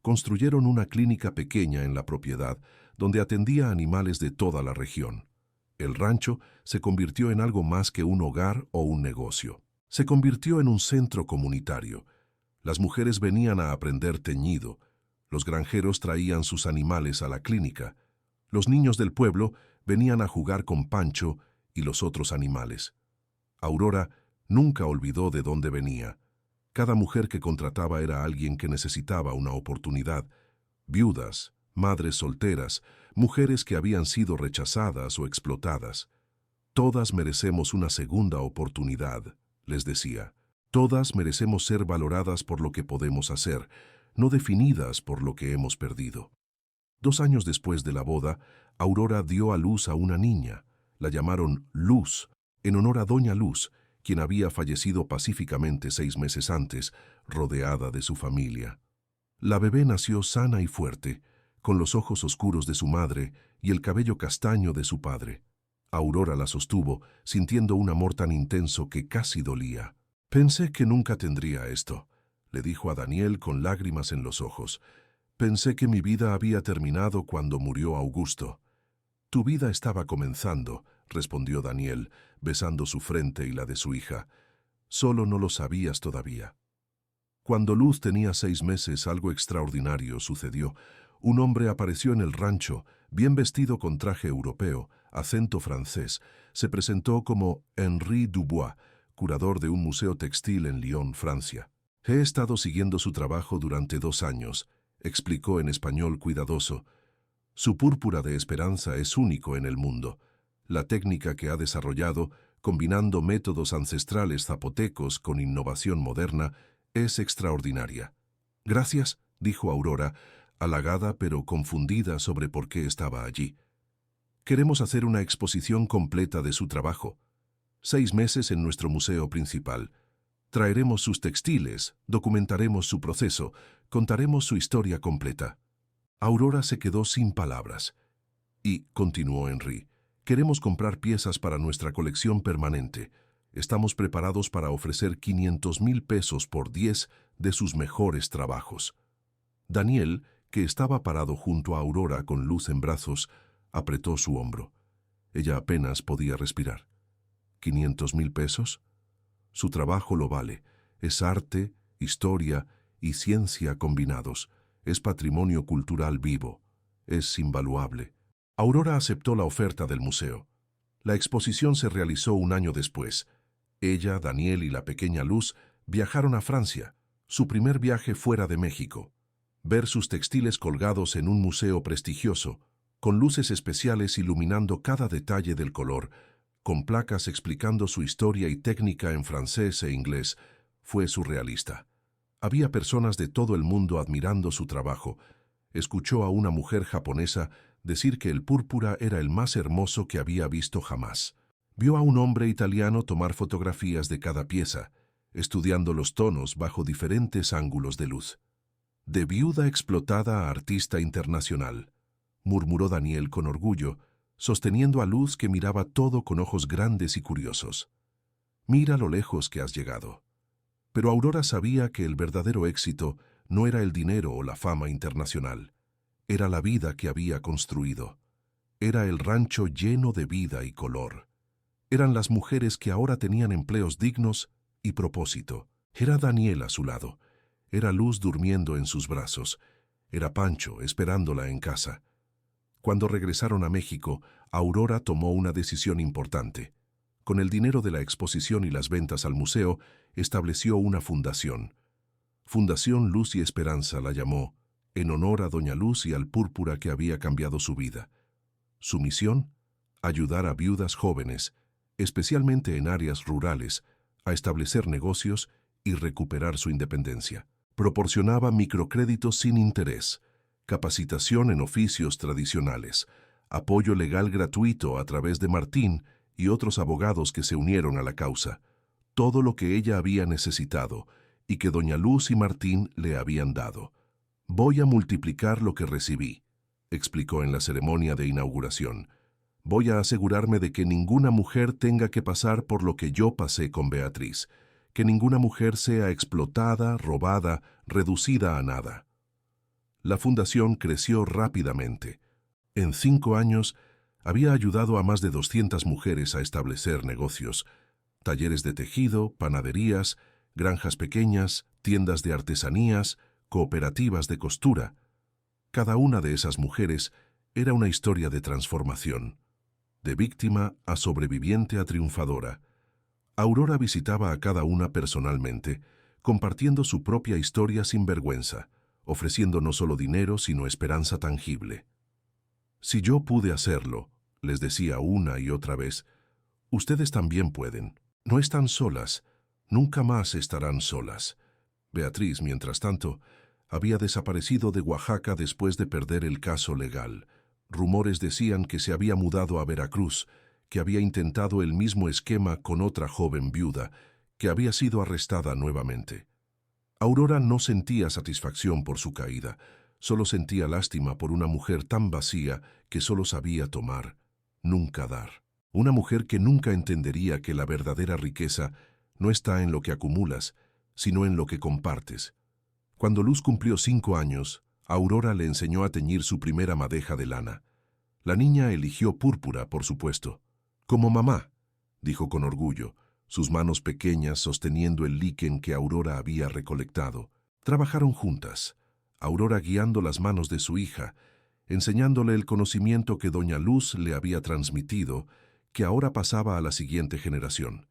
Construyeron una clínica pequeña en la propiedad, donde atendía a animales de toda la región. El rancho se convirtió en algo más que un hogar o un negocio. Se convirtió en un centro comunitario. Las mujeres venían a aprender teñido. Los granjeros traían sus animales a la clínica. Los niños del pueblo venían a jugar con Pancho y los otros animales. Aurora nunca olvidó de dónde venía. Cada mujer que contrataba era alguien que necesitaba una oportunidad. Viudas, madres solteras, mujeres que habían sido rechazadas o explotadas. «Todas merecemos una segunda oportunidad», les decía. «Todas merecemos ser valoradas por lo que podemos hacer, no definidas por lo que hemos perdido». 2 años después de la boda, Aurora dio a luz a una niña. La llamaron Luz, en honor a Doña Luz, quien había fallecido pacíficamente 6 meses antes, rodeada de su familia. La bebé nació sana y fuerte, con los ojos oscuros de su madre y el cabello castaño de su padre. Aurora la sostuvo, sintiendo un amor tan intenso que casi dolía. «Pensé que nunca tendría esto», le dijo a Daniel con lágrimas en los ojos. «Pensé que mi vida había terminado cuando murió Augusto». «Tu vida estaba comenzando», respondió Daniel, besando su frente y la de su hija. «Solo no lo sabías todavía». Cuando Luz tenía 6 meses, algo extraordinario sucedió. Un hombre apareció en el rancho, bien vestido con traje europeo, acento francés, se presentó como Henri Dubois, curador de un museo textil en Lyon, Francia. He estado siguiendo su trabajo durante 2 años, explicó en español cuidadoso. Su púrpura de esperanza es único en el mundo. La técnica que ha desarrollado, combinando métodos ancestrales zapotecos con innovación moderna, es extraordinaria. Gracias, dijo Aurora, halagada pero confundida sobre por qué estaba allí. Queremos hacer una exposición completa de su trabajo. 6 meses en nuestro museo principal. Traeremos sus textiles, documentaremos su proceso, contaremos su historia completa. Aurora se quedó sin palabras. Y, continuó Henri, queremos comprar piezas para nuestra colección permanente. Estamos preparados para ofrecer 500,000 pesos por 10 de sus mejores trabajos. Daniel, que estaba parado junto a Aurora con Luz en brazos, apretó su hombro. Ella apenas podía respirar. ¿500,000 pesos? Su trabajo lo vale. Es arte, historia y ciencia combinados. Es patrimonio cultural vivo. Es invaluable. Aurora aceptó la oferta del museo. La exposición se realizó 1 año después. Ella, Daniel y la pequeña Luz viajaron a Francia, su primer viaje fuera de México. Ver sus textiles colgados en un museo prestigioso, con luces especiales iluminando cada detalle del color, con placas explicando su historia y técnica en francés e inglés, fue surrealista. Había personas de todo el mundo admirando su trabajo. Escuchó a una mujer japonesa decir que el púrpura era el más hermoso que había visto jamás. Vio a un hombre italiano tomar fotografías de cada pieza, estudiando los tonos bajo diferentes ángulos de luz. De viuda explotada a artista internacional, murmuró Daniel con orgullo, sosteniendo a Luz que miraba todo con ojos grandes y curiosos. Mira lo lejos que has llegado. Pero Aurora sabía que el verdadero éxito no era el dinero o la fama internacional. Era la vida que había construido. Era el rancho lleno de vida y color. Eran las mujeres que ahora tenían empleos dignos y propósito. Era Daniel a su lado. Era Luz durmiendo en sus brazos. Era Pancho esperándola en casa. Cuando regresaron a México, Aurora tomó una decisión importante. Con el dinero de la exposición y las ventas al museo, estableció una fundación. Fundación Luz y Esperanza la llamó, en honor a Doña Luz y al púrpura que había cambiado su vida. Su misión: ayudar a viudas jóvenes, especialmente en áreas rurales, a establecer negocios y recuperar su independencia. Proporcionaba microcréditos sin interés, capacitación en oficios tradicionales, apoyo legal gratuito a través de Martín y otros abogados que se unieron a la causa, todo lo que ella había necesitado y que Doña Luz y Martín le habían dado. Voy a multiplicar lo que recibí, explicó en la ceremonia de inauguración. Voy a asegurarme de que ninguna mujer tenga que pasar por lo que yo pasé con Beatriz, que ninguna mujer sea explotada, robada, reducida a nada. La fundación creció rápidamente. En 5 años, había ayudado a más de 200 mujeres a establecer negocios, talleres de tejido, panaderías, granjas pequeñas, tiendas de artesanías, cooperativas de costura. Cada una de esas mujeres era una historia de transformación, de víctima a sobreviviente a triunfadora. Aurora visitaba a cada una personalmente, compartiendo su propia historia sin vergüenza, ofreciendo no solo dinero, sino esperanza tangible. Si yo pude hacerlo, les decía una y otra vez, ustedes también pueden. No están solas, nunca más estarán solas. Beatriz, mientras tanto, había desaparecido de Oaxaca después de perder el caso legal. Rumores decían que se había mudado a Veracruz, que había intentado el mismo esquema con otra joven viuda, que había sido arrestada nuevamente. Aurora no sentía satisfacción por su caída, solo sentía lástima por una mujer tan vacía que solo sabía tomar, nunca dar. Una mujer que nunca entendería que la verdadera riqueza no está en lo que acumulas, sino en lo que compartes. Cuando Luz cumplió 5 años, Aurora le enseñó a teñir su primera madeja de lana. La niña eligió púrpura, por supuesto. Como mamá, dijo con orgullo, sus manos pequeñas sosteniendo el liquen que Aurora había recolectado. Trabajaron juntas, Aurora guiando las manos de su hija, enseñándole el conocimiento que doña Luz le había transmitido, que ahora pasaba a la siguiente generación.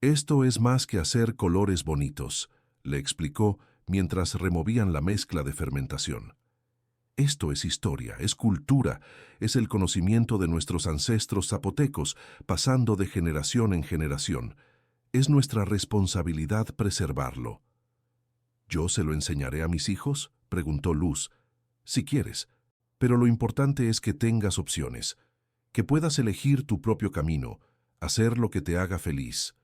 «Esto es más que hacer colores bonitos», le explicó mientras removían la mezcla de fermentación. «Esto es historia, es cultura, es el conocimiento de nuestros ancestros zapotecos, pasando de generación en generación. Es nuestra responsabilidad preservarlo». «¿Yo se lo enseñaré a mis hijos?», preguntó Luz. «Si quieres, pero lo importante es que tengas opciones, que puedas elegir tu propio camino, hacer lo que te haga feliz.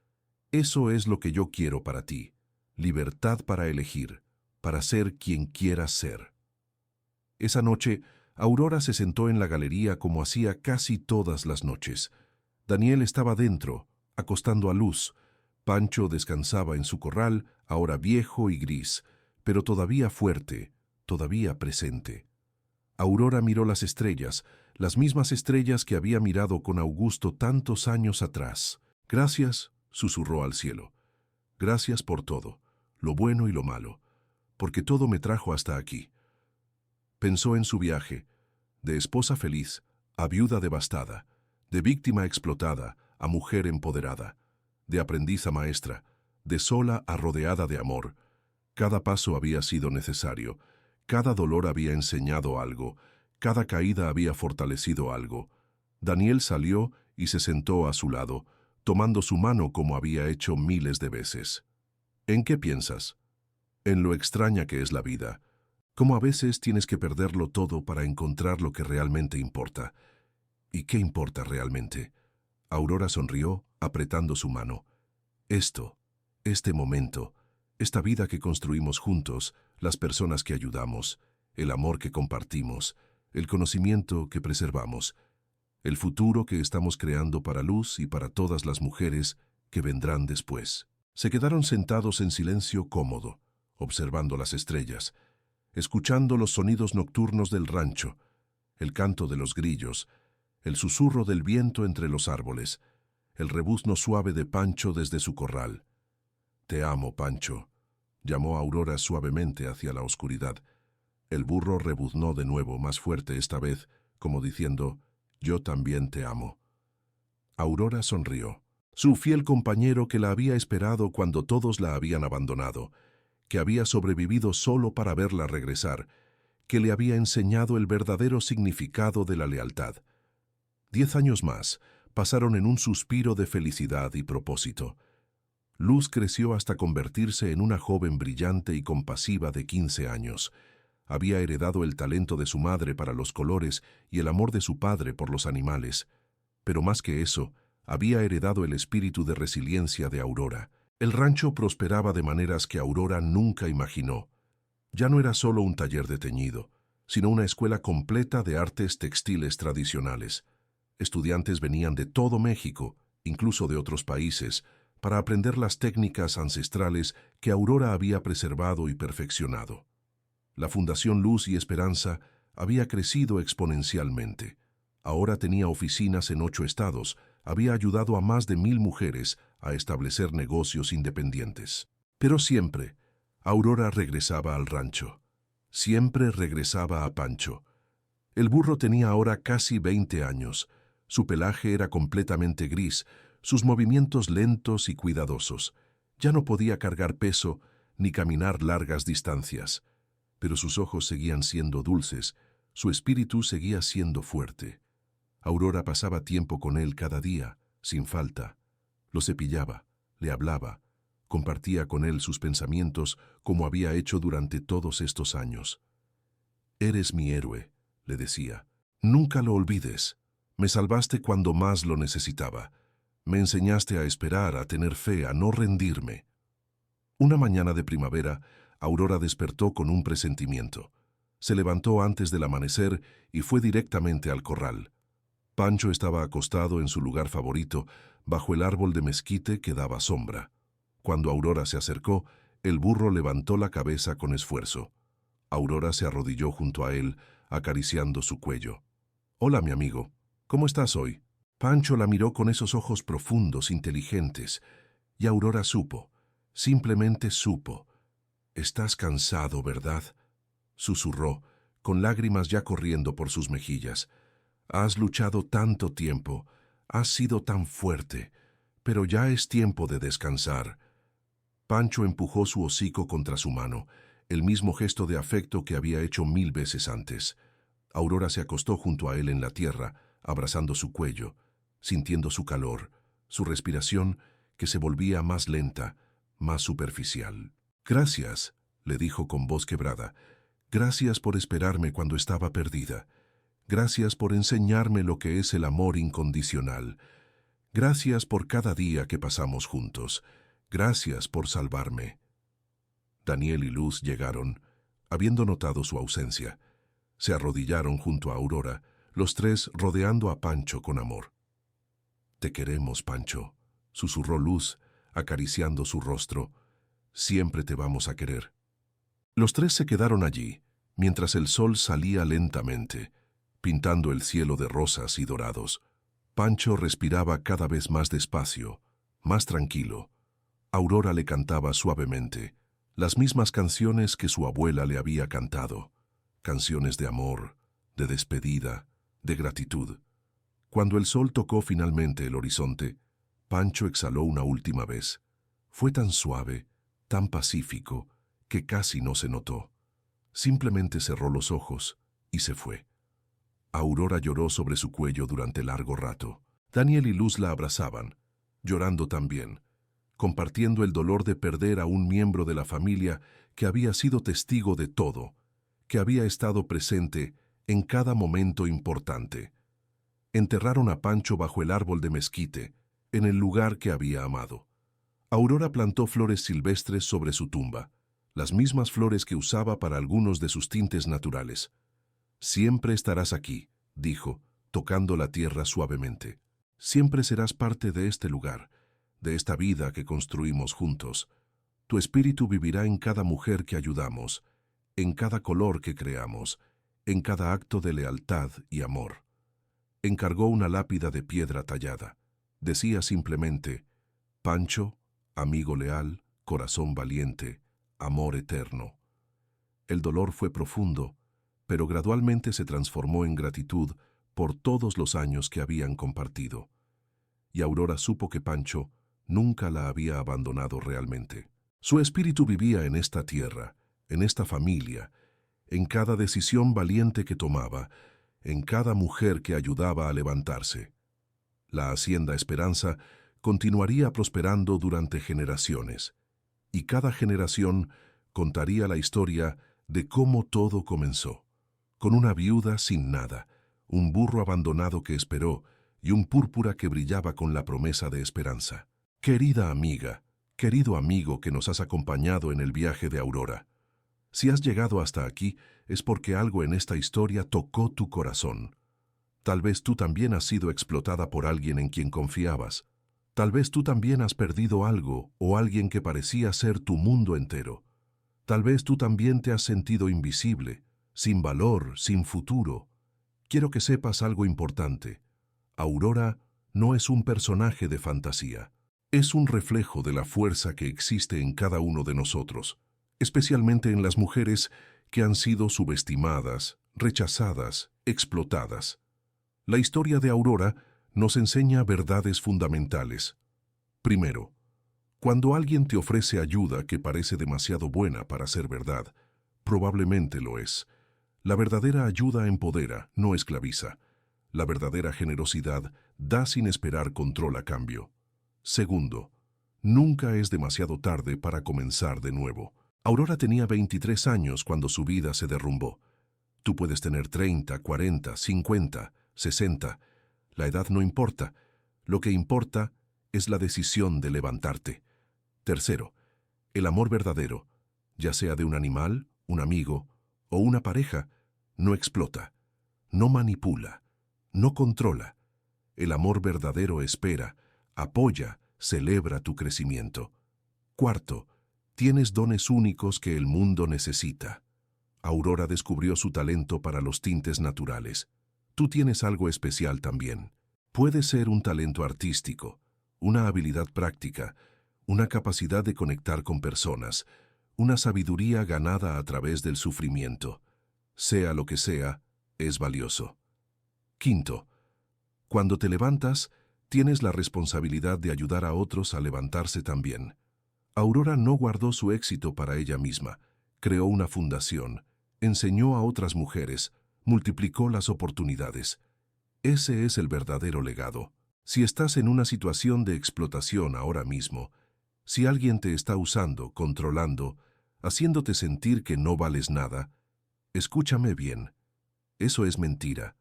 Eso es lo que yo quiero para ti, libertad para elegir, para ser quien quieras ser». Esa noche, Aurora se sentó en la galería como hacía casi todas las noches. Daniel estaba dentro, acostando a Luz. Pancho descansaba en su corral, ahora viejo y gris, pero todavía fuerte, todavía presente. Aurora miró las estrellas, las mismas estrellas que había mirado con Augusto tantos años atrás. «Gracias», susurró al cielo. «Gracias por todo, lo bueno y lo malo, porque todo me trajo hasta aquí». Pensó en su viaje, de esposa feliz a viuda devastada, de víctima explotada a mujer empoderada, de aprendiz a maestra, de sola a rodeada de amor. Cada paso había sido necesario, cada dolor había enseñado algo, cada caída había fortalecido algo. Daniel salió y se sentó a su lado, tomando su mano como había hecho miles de veces. «¿En qué piensas?». «En lo extraña que es la vida. Cómo a veces tienes que perderlo todo para encontrar lo que realmente importa». «¿Y qué importa realmente?». Aurora sonrió, apretando su mano. Este momento, esta vida que construimos juntos, las personas que ayudamos, el amor que compartimos, el conocimiento que preservamos, el futuro que estamos creando para Luz y para todas las mujeres que vendrán después». Se quedaron sentados en silencio cómodo, observando las estrellas, escuchando los sonidos nocturnos del rancho, el canto de los grillos, el susurro del viento entre los árboles, el rebuzno suave de Pancho desde su corral. «Te amo, Pancho», llamó Aurora suavemente hacia la oscuridad. El burro rebuznó de nuevo, más fuerte esta vez, como diciendo: «Yo también te amo». Aurora sonrió. Su fiel compañero que la había esperado cuando todos la habían abandonado, que había sobrevivido solo para verla regresar, que le había enseñado el verdadero significado de la lealtad. 10 años más pasaron en un suspiro de felicidad y propósito. Luz creció hasta convertirse en una joven brillante y compasiva de 15 años. Había heredado el talento de su madre para los colores y el amor de su padre por los animales. Pero más que eso, había heredado el espíritu de resiliencia de Aurora. El rancho prosperaba de maneras que Aurora nunca imaginó. Ya no era solo un taller de teñido, sino una escuela completa de artes textiles tradicionales. Estudiantes venían de todo México, incluso de otros países, para aprender las técnicas ancestrales que Aurora había preservado y perfeccionado. La Fundación Luz y Esperanza había crecido exponencialmente. Ahora tenía oficinas en 8 estados, había ayudado a más de 1000 mujeres a establecer negocios independientes. Pero siempre, Aurora regresaba al rancho. Siempre regresaba a Pancho. El burro tenía ahora casi 20 años. Su pelaje era completamente gris, sus movimientos lentos y cuidadosos. Ya no podía cargar peso ni caminar largas distancias. Pero sus ojos seguían siendo dulces, su espíritu seguía siendo fuerte. Aurora pasaba tiempo con él cada día, sin falta. Lo cepillaba, le hablaba, compartía con él sus pensamientos como había hecho durante todos estos años. «Eres mi héroe», le decía. «Nunca lo olvides. Me salvaste cuando más lo necesitaba. Me enseñaste a esperar, a tener fe, a no rendirme». Una mañana de primavera, Aurora despertó con un presentimiento. Se levantó antes del amanecer y fue directamente al corral. Pancho estaba acostado en su lugar favorito, bajo el árbol de mezquite que daba sombra. Cuando Aurora se acercó, el burro levantó la cabeza con esfuerzo. Aurora se arrodilló junto a él, acariciando su cuello. «Hola, mi amigo. ¿Cómo estás hoy?». Pancho la miró con esos ojos profundos, inteligentes, y Aurora supo, simplemente supo. «Estás cansado, ¿verdad?», susurró, con lágrimas ya corriendo por sus mejillas. Has luchado tanto tiempo, has sido tan fuerte, pero ya es tiempo de descansar. Pancho empujó su hocico contra su mano, el mismo gesto de afecto que había hecho 1000 veces antes. Aurora se acostó junto a él en la tierra, abrazando su cuello, sintiendo su calor, su respiración que se volvía más lenta, más superficial. «Gracias», le dijo con voz quebrada. «Gracias por esperarme cuando estaba perdida. Gracias por enseñarme lo que es el amor incondicional. Gracias por cada día que pasamos juntos. Gracias por salvarme». Daniel y Luz llegaron, habiendo notado su ausencia. Se arrodillaron junto a Aurora, los tres rodeando a Pancho con amor. «Te queremos, Pancho», susurró Luz, acariciando su rostro. «Siempre te vamos a querer». Los tres se quedaron allí, mientras el sol salía lentamente, pintando el cielo de rosas y dorados. Pancho respiraba cada vez más despacio, más tranquilo. Aurora le cantaba suavemente, las mismas canciones que su abuela le había cantado, canciones de amor, de despedida, de gratitud. Cuando el sol tocó finalmente el horizonte, Pancho exhaló una última vez. Fue tan suave, tan pacífico, que casi no se notó. Simplemente cerró los ojos y se fue. Aurora lloró sobre su cuello durante largo rato. Daniel y Luz la abrazaban, llorando también, compartiendo el dolor de perder a un miembro de la familia que había sido testigo de todo, que había estado presente en cada momento importante. Enterraron a Pancho bajo el árbol de mezquite, en el lugar que había amado. Aurora plantó flores silvestres sobre su tumba, las mismas flores que usaba para algunos de sus tintes naturales. «Siempre estarás aquí», dijo, tocando la tierra suavemente. «Siempre serás parte de este lugar, de esta vida que construimos juntos. Tu espíritu vivirá en cada mujer que ayudamos, en cada color que creamos, en cada acto de lealtad y amor». Encargó una lápida de piedra tallada. Decía simplemente: «Pancho, amigo leal, corazón valiente, amor eterno». El dolor fue profundo, pero gradualmente se transformó en gratitud por todos los años que habían compartido. Y Aurora supo que Pancho nunca la había abandonado realmente. Su espíritu vivía en esta tierra, en esta familia, en cada decisión valiente que tomaba, en cada mujer que ayudaba a levantarse. La Hacienda Esperanza continuaría prosperando durante generaciones, y cada generación contaría la historia de cómo todo comenzó, con una viuda sin nada, un burro abandonado que esperó y un púrpura que brillaba con la promesa de esperanza. Querida amiga, querido amigo que nos has acompañado en el viaje de Aurora, si has llegado hasta aquí es porque algo en esta historia tocó tu corazón. Tal vez tú también has sido explotada por alguien en quien confiabas. Tal vez tú también has perdido algo o alguien que parecía ser tu mundo entero. Tal vez tú también te has sentido invisible, sin valor, sin futuro. Quiero que sepas algo importante. Aurora no es un personaje de fantasía. Es un reflejo de la fuerza que existe en cada uno de nosotros, especialmente en las mujeres que han sido subestimadas, rechazadas, explotadas. La historia de Aurora nos enseña verdades fundamentales. Primero, cuando alguien te ofrece ayuda que parece demasiado buena para ser verdad, probablemente lo es. La verdadera ayuda empodera, no esclaviza. La verdadera generosidad da sin esperar control a cambio. Segundo, nunca es demasiado tarde para comenzar de nuevo. Aurora tenía 23 años cuando su vida se derrumbó. Tú puedes tener 30, 40, 50, 60. La edad no importa. Lo que importa es la decisión de levantarte. Tercero, el amor verdadero, ya sea de un animal, un amigo o una pareja, no explota, no manipula, no controla. El amor verdadero espera, apoya, celebra tu crecimiento. Cuarto, tienes dones únicos que el mundo necesita. Aurora descubrió su talento para los tintes naturales. Tú tienes algo especial también. Puede ser un talento artístico, una habilidad práctica, una capacidad de conectar con personas, una sabiduría ganada a través del sufrimiento. sea lo que sea, es valioso. Quinto, cuando te levantas, tienes la responsabilidad de ayudar a otros a levantarse también. Aurora no guardó su éxito para ella misma, creó una fundación, enseñó a otras mujeres, multiplicó las oportunidades. Ese es el verdadero legado. Si estás en una situación de explotación ahora mismo, si alguien te está usando, controlando, haciéndote sentir que no vales nada, escúchame bien. Eso es mentira.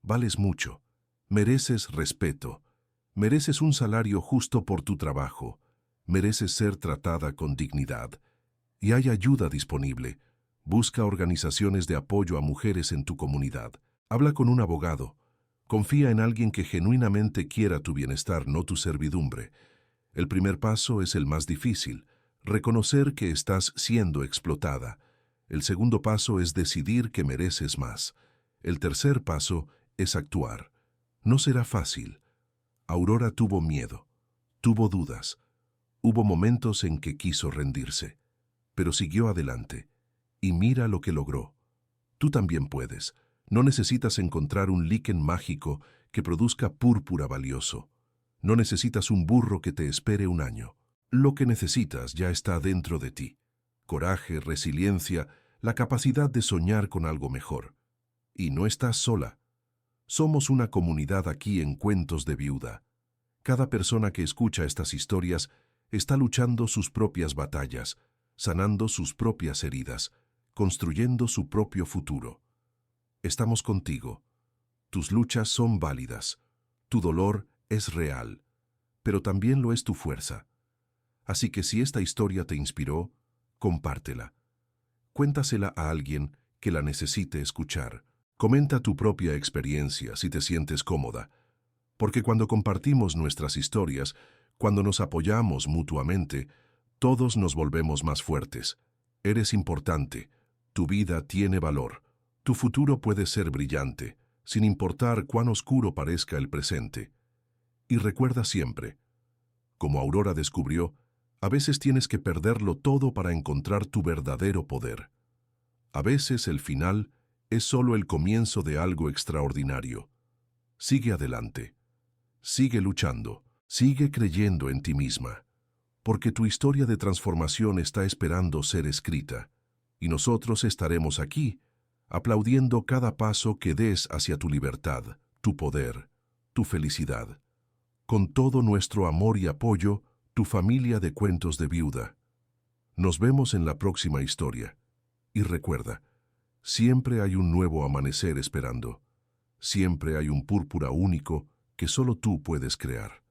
Vales mucho. Mereces respeto. Mereces un salario justo por tu trabajo. Mereces ser tratada con dignidad. Y hay ayuda disponible. Busca organizaciones de apoyo a mujeres en tu comunidad. Habla con un abogado. Confía en alguien que genuinamente quiera tu bienestar, no tu servidumbre. El primer paso es el más difícil, reconocer que estás siendo explotada. El segundo paso es decidir que mereces más. El tercer paso es actuar. No será fácil. Aurora tuvo miedo, tuvo dudas. Hubo momentos en que quiso rendirse, pero siguió adelante. Y mira lo que logró. Tú también puedes. No necesitas encontrar un líquen mágico que produzca púrpura valioso. No necesitas un burro que te espere un año. Lo que necesitas ya está dentro de ti. Coraje, resiliencia, la capacidad de soñar con algo mejor. Y no estás sola. Somos una comunidad aquí en Cuentos de Viuda. Cada persona que escucha estas historias está luchando sus propias batallas, sanando sus propias heridas, construyendo su propio futuro. Estamos contigo. Tus luchas son válidas. Tu dolor es real, pero también lo es tu fuerza. Así que si esta historia te inspiró, compártela. Cuéntasela a alguien que la necesite escuchar. Comenta tu propia experiencia si te sientes cómoda, porque cuando compartimos nuestras historias, cuando nos apoyamos mutuamente, todos nos volvemos más fuertes. Eres importante, tu vida tiene valor, tu futuro puede ser brillante, sin importar cuán oscuro parezca el presente. Y recuerda siempre, como Aurora descubrió, a veces tienes que perderlo todo para encontrar tu verdadero poder. A veces el final es solo el comienzo de algo extraordinario. Sigue adelante. Sigue luchando. Sigue creyendo en ti misma. Porque tu historia de transformación está esperando ser escrita. Y nosotros estaremos aquí, aplaudiendo cada paso que des hacia tu libertad, tu poder, tu felicidad. Con todo nuestro amor y apoyo, tu familia de Cuentos de Viuda. Nos vemos en la próxima historia. Y recuerda, siempre hay un nuevo amanecer esperando. Siempre hay un púrpura único que solo tú puedes crear.